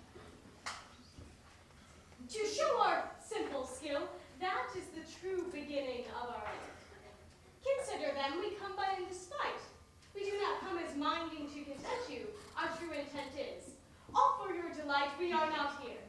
To show our simple skill, that is the true beginning of our end. Consider then we come by in despite. We do not come as minding to content you. Our true intent is, all for your delight, we are not here.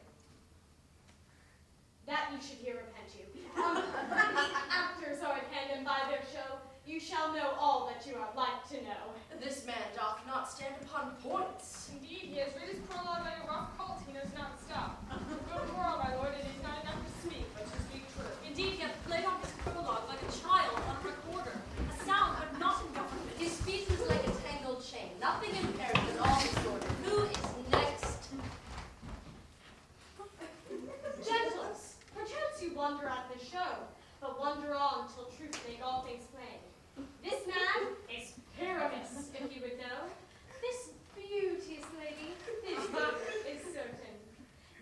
That you should hear repent you. When the actors are at hand, and by their show, you shall know all that you are like to know. This man doth not stand upon points. Indeed, he has read his prologue like a rough colt, he knows not to stop. Good quarrel, my lord, it is not enough to speak, but to speak true. Indeed, he hath played on his prologue like a child on a recorder, a sound but not in government. His speech was like a tangled chain, nothing impaired but all disorder. Who is next? Gentles, perchance you wonder at this show, but wonder on till truth make all things plain. This man is Pyramus, if you would know. This beauteous lady, his birth is certain.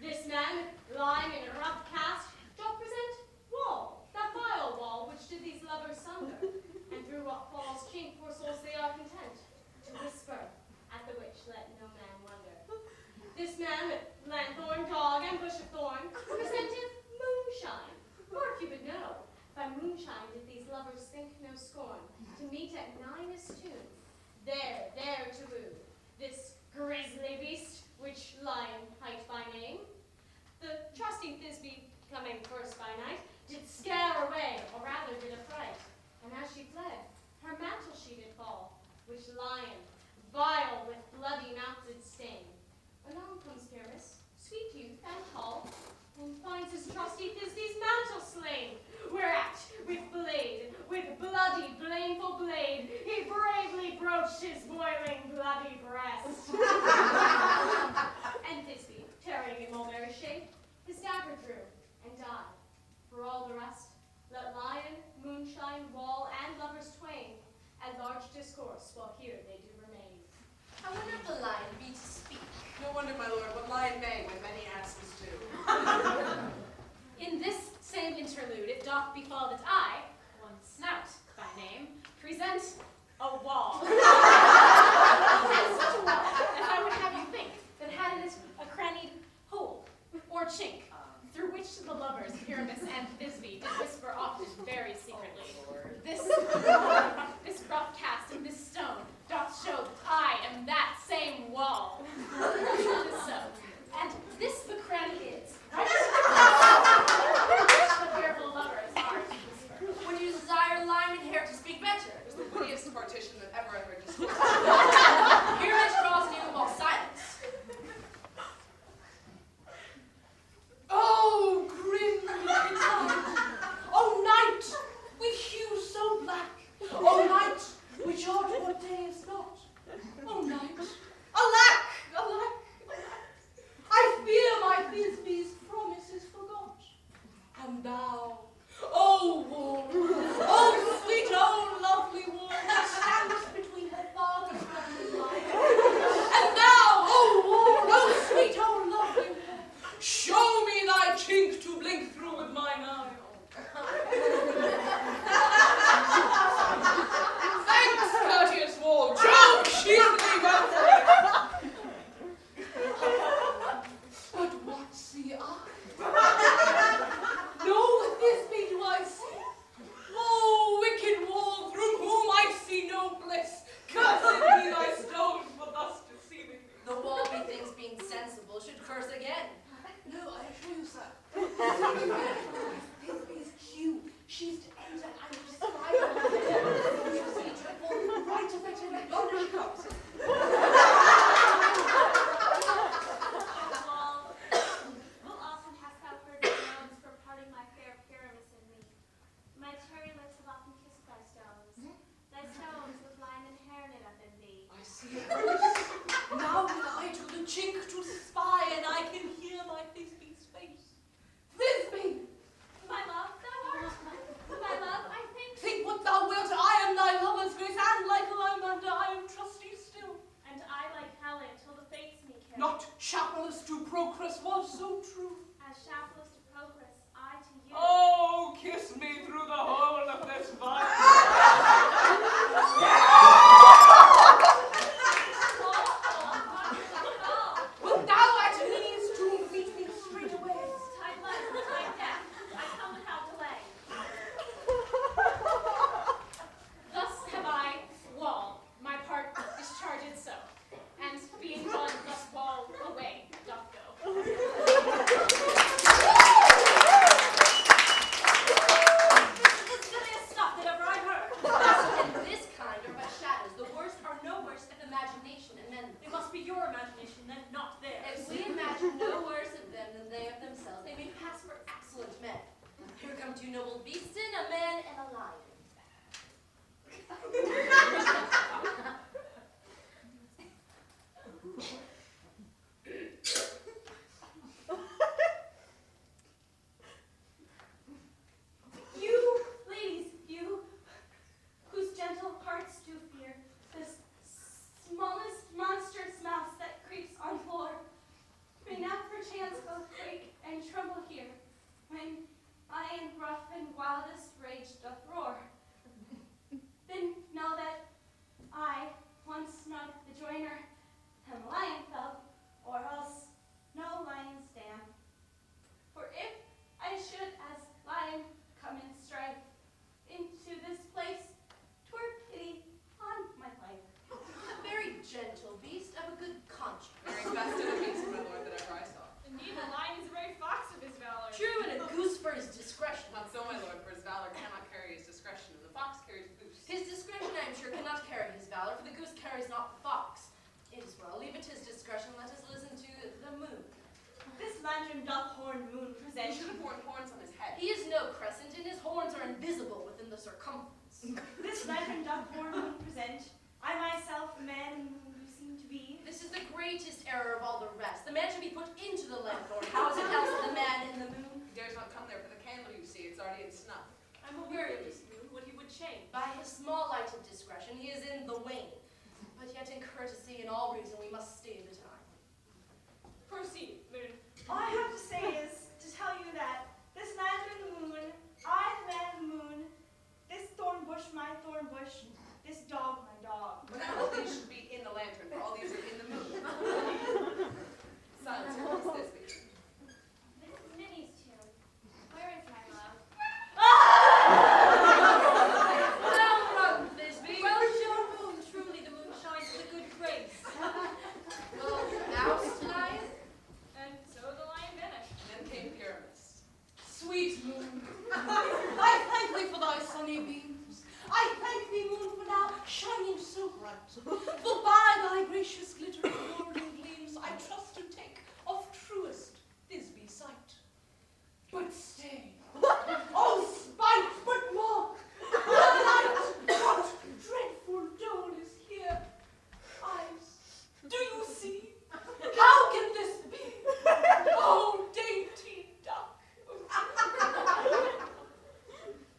This man, lying in a rough cast, doth present wall, that vile wall which did these lovers sunder, and through what falls chink poor souls they are content to whisper, at the which let no man wonder. This man with lanthorn, dog, and bush of thorn presenteth moonshine, or if you would know, by moonshine did these lovers think no scorn, to meet at Ninus' tomb, there to woo, this grisly beast, which lion hight by name. The trusty Thisbe, coming first by night, did scare away, or rather did affright, and as she fled, her mantle she did fall, which lion, vile with bloody mouth did stain. Anon comes Pyramus, sweet youth and tall, and finds his trusty Thisbe's mantle slain, whereat, with bloody, blameful blade, he bravely broached his boiling, bloody breast. And Thisbe, tarrying in mulberry shade, his dagger drew, and died. For all the rest, let lion, moonshine, wall, and lovers twain, at large discourse, while here they do remain. I wonder if the lion be to speak. No wonder, my lord, what lion may when many asses do. In this same interlude, it doth befall that I, one Snout by name, present a wall. And such a wall, as I would have you think, that had in it a crannied hole, or chink, through which the lovers, Pyramus and Thisbe, did whisper often very secretly. This rough cast of this stone doth show that I am that same wall. It is so. And this the cranny is, right? Which the fearful lovers are to whisper. When you desire lime and hair to speak better. It was the wittiest partition that ever I heard discourse. Pyramus draws near while silence. Oh, grim night! Oh, night, with hues so black! Oh, night, which art what day is not! Oh, night, alack, alack, alack! I fear my Thisbe's promise is forgot. And thou, oh, wall, oh, sweet, oh, lovely wall, that standest between her father's and mine. And thou, oh, wall, oh, sweet, oh, lovely wall, show me thy chink to blink through with mine eye. Thanks, courteous wall. Jove shield thee well for it. chink to spy, and I can hear my Thisbe's face. Thisbe! My love, thou art. My love, I think. Think what thou wilt, I am thy lover's grace, and like Lymander, I am trusty still. And I like Helen till the fates me kill. Not chapelet to Procrus was so true. As chapelet to Procrus, I to you. Oh, kiss me through the hole of this vine. Wilt thou at least to meet me straight away? Time left, time death. I come without delay. Thus have I, Wall, my part discharged so, and being done, thus Wall away doth go. This is the silliest stuff that ever I heard. And this kind are but shadows. The worst are no worse of imagination, and then It must be your imagination, then not theirs. if we imagine no worse of them than they of themselves, they may pass for excellent men. Here come two noble beasts in, a man and a lion. You, ladies, you, whose gentle hearts do fear this smallest monstrous mouse that creeps on floor, may not perchance both quake and tremble here, when I in rough and wildest rage doth roar. Then know that I, once snug the joiner, am a lion fell, or else no lion's dam. For if I should as lion come in strife into this place, 'twere pity on my life. A very gentle beast of a good conscience. Very best of the beast, my lord, that ever I saw. Indeed, the lion is a very fox of his valor. True, and a goose for his discretion. Not so, my lord, for his valor cannot carry his discretion, and the fox carries the goose. His discretion, I am sure, cannot carry his valor, for the goose carries not the fox. It is well, leave it to his discretion, let us listen to the moon. This lantern doth horned moon He present. should have worn horns on his head. He is no crescent, and his horns are invisible within the circumference. This lantern doth horned moon present. I myself, a man in the moon, do seem to be. This is the greatest error of all the rest. The man should be put into the lanthorn. How is it else the man in the moon? He dares not come there for the candle, you see, it's already in snuff. I'm aweary of this moon, what he would change. By his small light of discretion, he is in the wane. But yet in courtesy and all reason, we must stay the time. Proceed, moon. All I have to say is to tell you that this lantern in the moon, I the man in the moon, this thorn bush my thorn bush, this dog my dog. Well, now all these should be in the lantern, for all these are in the moon. Silence, here comes Thisbe. This is Minnie's tune. Where is my love? Well run, Thisbe. Well shown moon. Truly the moon shines with a good grace. Well, mouse tonight? And so the lion vanished. And then came Pyramus. Sweet moon, I thank thee for thy sunny beams. I thank thee, moon, for now shining so bright. For by thy gracious glittering golden gleams, I trust to take of truest Thisbe sight. But stay, oh spite, but mark, the light, what dreadful dole is here. Eyes, do you see? How can this be? Oh, dainty duck.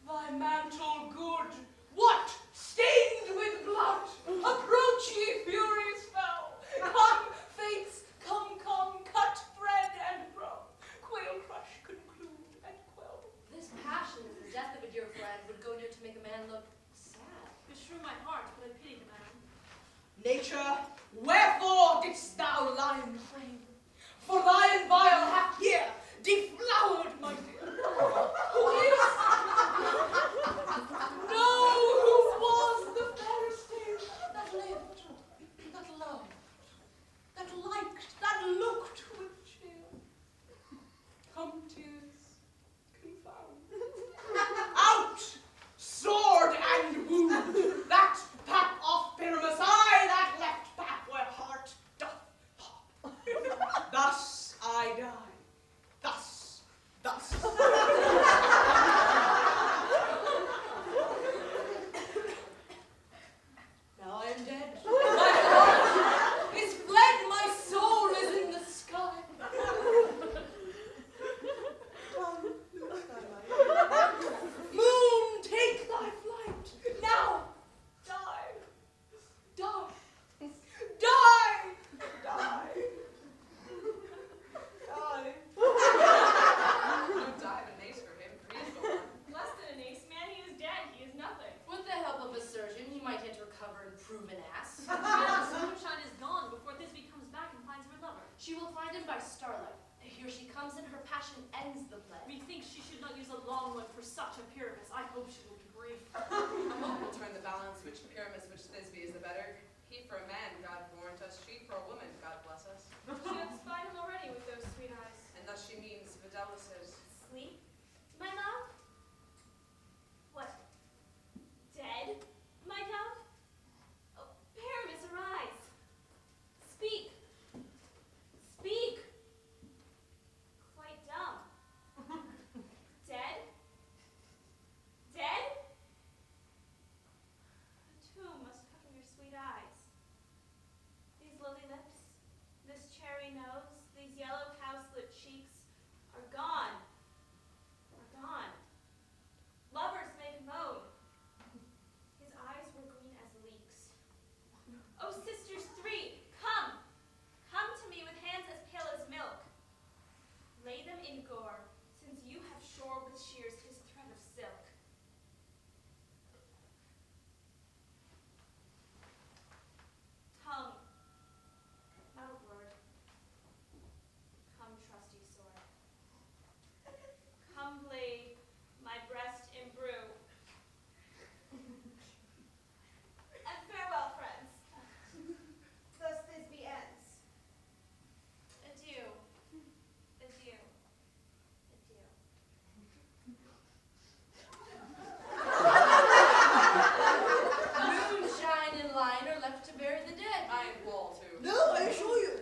Thy mantle good, what? Stained with blood. Approach, ye furies fell. Come, fates, come, cut thread and row. Quail crush, conclude and quell. This passion, the death of a dear friend, would go near to make a man look sad. Beshrew my heart, but I pity the man. Nature, wherefore didst thou lion claim? For lion vile hath here deflowered my dear. Who is? No, who was the fairest thing that lived, that loved, that liked, that looked with cheer? Come, tears, confound. Out, sword and wound, that pap of Pyramus, I that left pap where heart doth pop. Thus I die. here she comes, and her passion ends the play. Methinks she should not use a long one for such a Pyramus. I hope she will be brief. I hope we'll turn the balance, which Pyramus, which Thisbe is the better. He for a man, God warrant us, she for a woman, God bless us. She hath spied him already with those sweet eyes. And thus she means videlicet. Sleep, my love? What? Dead, my dove? Oh, Pyramus, arise. Speak. Speak. Quite dumb. Dead? Dead? A tomb must cover your sweet eyes. These lily lips, this cherry nose, these yellow cowslip cheeks are gone. Are gone. Lovers make moan. His eyes were green as leeks. Oh, sisters three, come. Come to me with hands as pale as milk. Lay them in gore, since you have shore with shears his thread of silk. Tongue, not a word. Come, trusty sword. Come, blade, my breast imbrue. And farewell, friends. Thus Thisbe ends. Adieu. Adieu. Adieu. Moonshine and line are left to bury the dead. I am wall too. No, I assure you.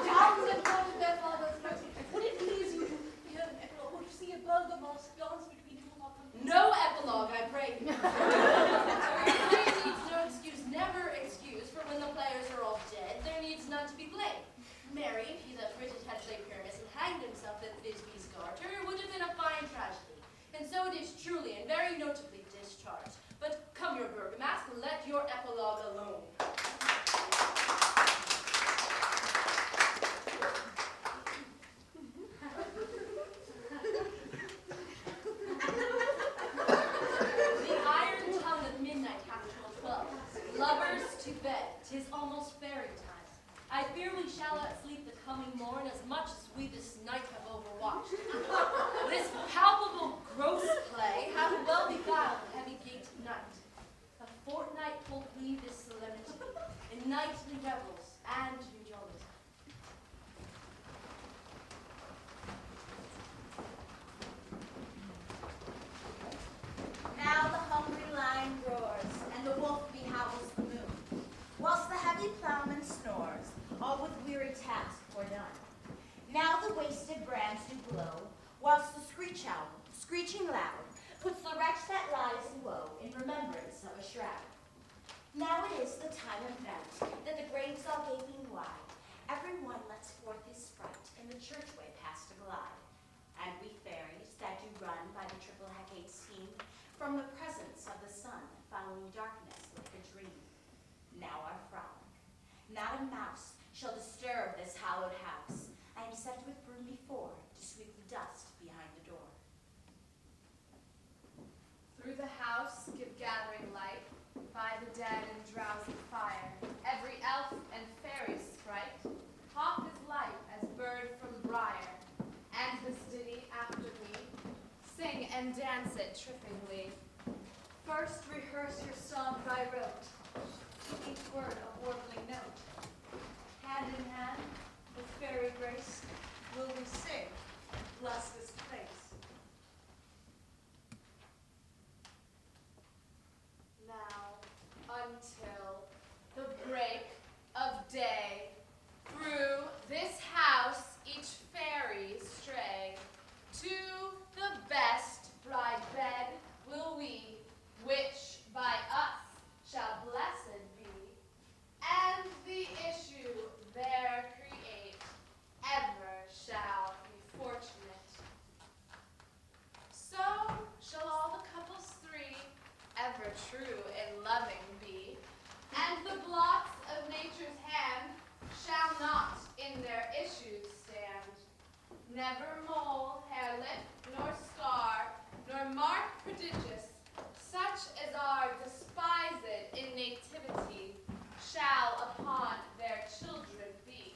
Down and down to their father's mercy. Would it please you to hear an epilogue or to see a bergamot dance between two of them? No epilogue, I pray. There needs no excuse, never excuse, for when the players are all dead, there needs none to be blamed. Marry, if he that writted had played Pyramus and hanged himself at Thisbe's garter, it would have been a fine tragedy. And so it is truly and very notably discharged. But come your bergamask, let your epilogue alone. The iron tongue of midnight hath told 12. Lovers to bed, 'tis almost fairy time. I fear we shall not sleep the coming morn as much as we this night have overwatched. This palpable gross play hath well beguiled the heavy gate of night. A fortnight will leave this solemnity in nightly revels and jollity. Now the hungry lion roars, and the wolf behowls the moon, whilst the heavy plowman snores, all with weary task foredone. Now the wasted brands do blow, whilst the screech owl, screeching loud, puts the wretch that lies in woe in remembrance of a shroud. Now it is the time of night, that the graves all gaping wide, every one lets forth his sprite in the churchway past a glide. And we fairies that do run by the triple Hecate scheme, from the presence of the sun, following darkness like a dream, now are frolic. Not a mouse shall disturb this hallowed house. I am set with broom before to sweep the dust behind the door. Through the house give gathering light, by the dead and drowsy fire, every elf and fairy sprite, hawk as light as bird from briar, and this ditty after me, sing and dance it trippingly. First rehearse your song by rote, each word a warbling note. Hand in hand, with fairy grace, will we sing, bless this place. Now, until the break of day, through this house each fairy stray, to the best bride bed will we, which by us shall blessed be, and the issue there create ever shall be fortunate. So shall all the couples three ever true and loving be, and the blots of nature's hand shall not in their issues stand. Never mole, hairlip, nor scar, nor mark prodigious, such as are despised in nativity, shall upon their children be.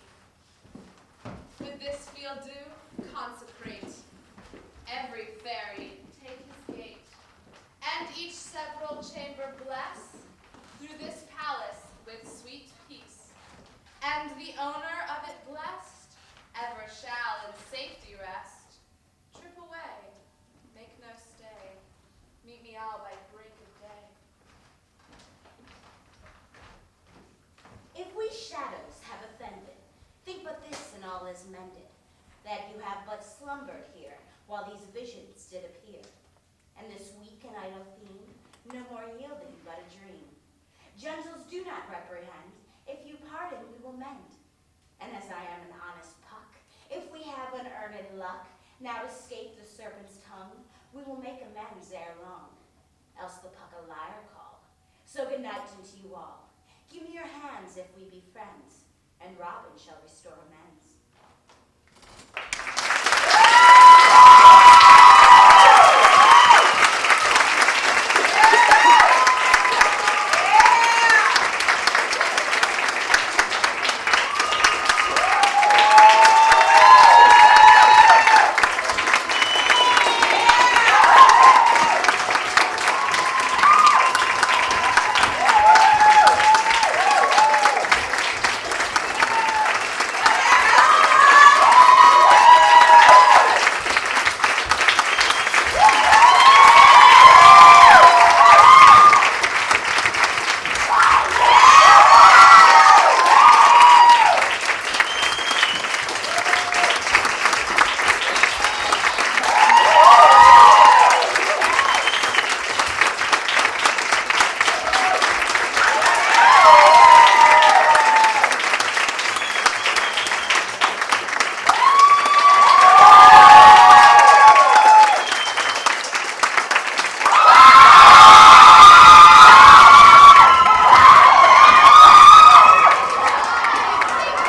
do not reprehend. If you pardon, we will mend. And as I am an honest puck, if we have unearned luck, now escape the serpent's tongue, we will make amends ere long, else the puck a liar call. So good night unto you all. Give me your hands if we be friends, and Robin shall restore amends.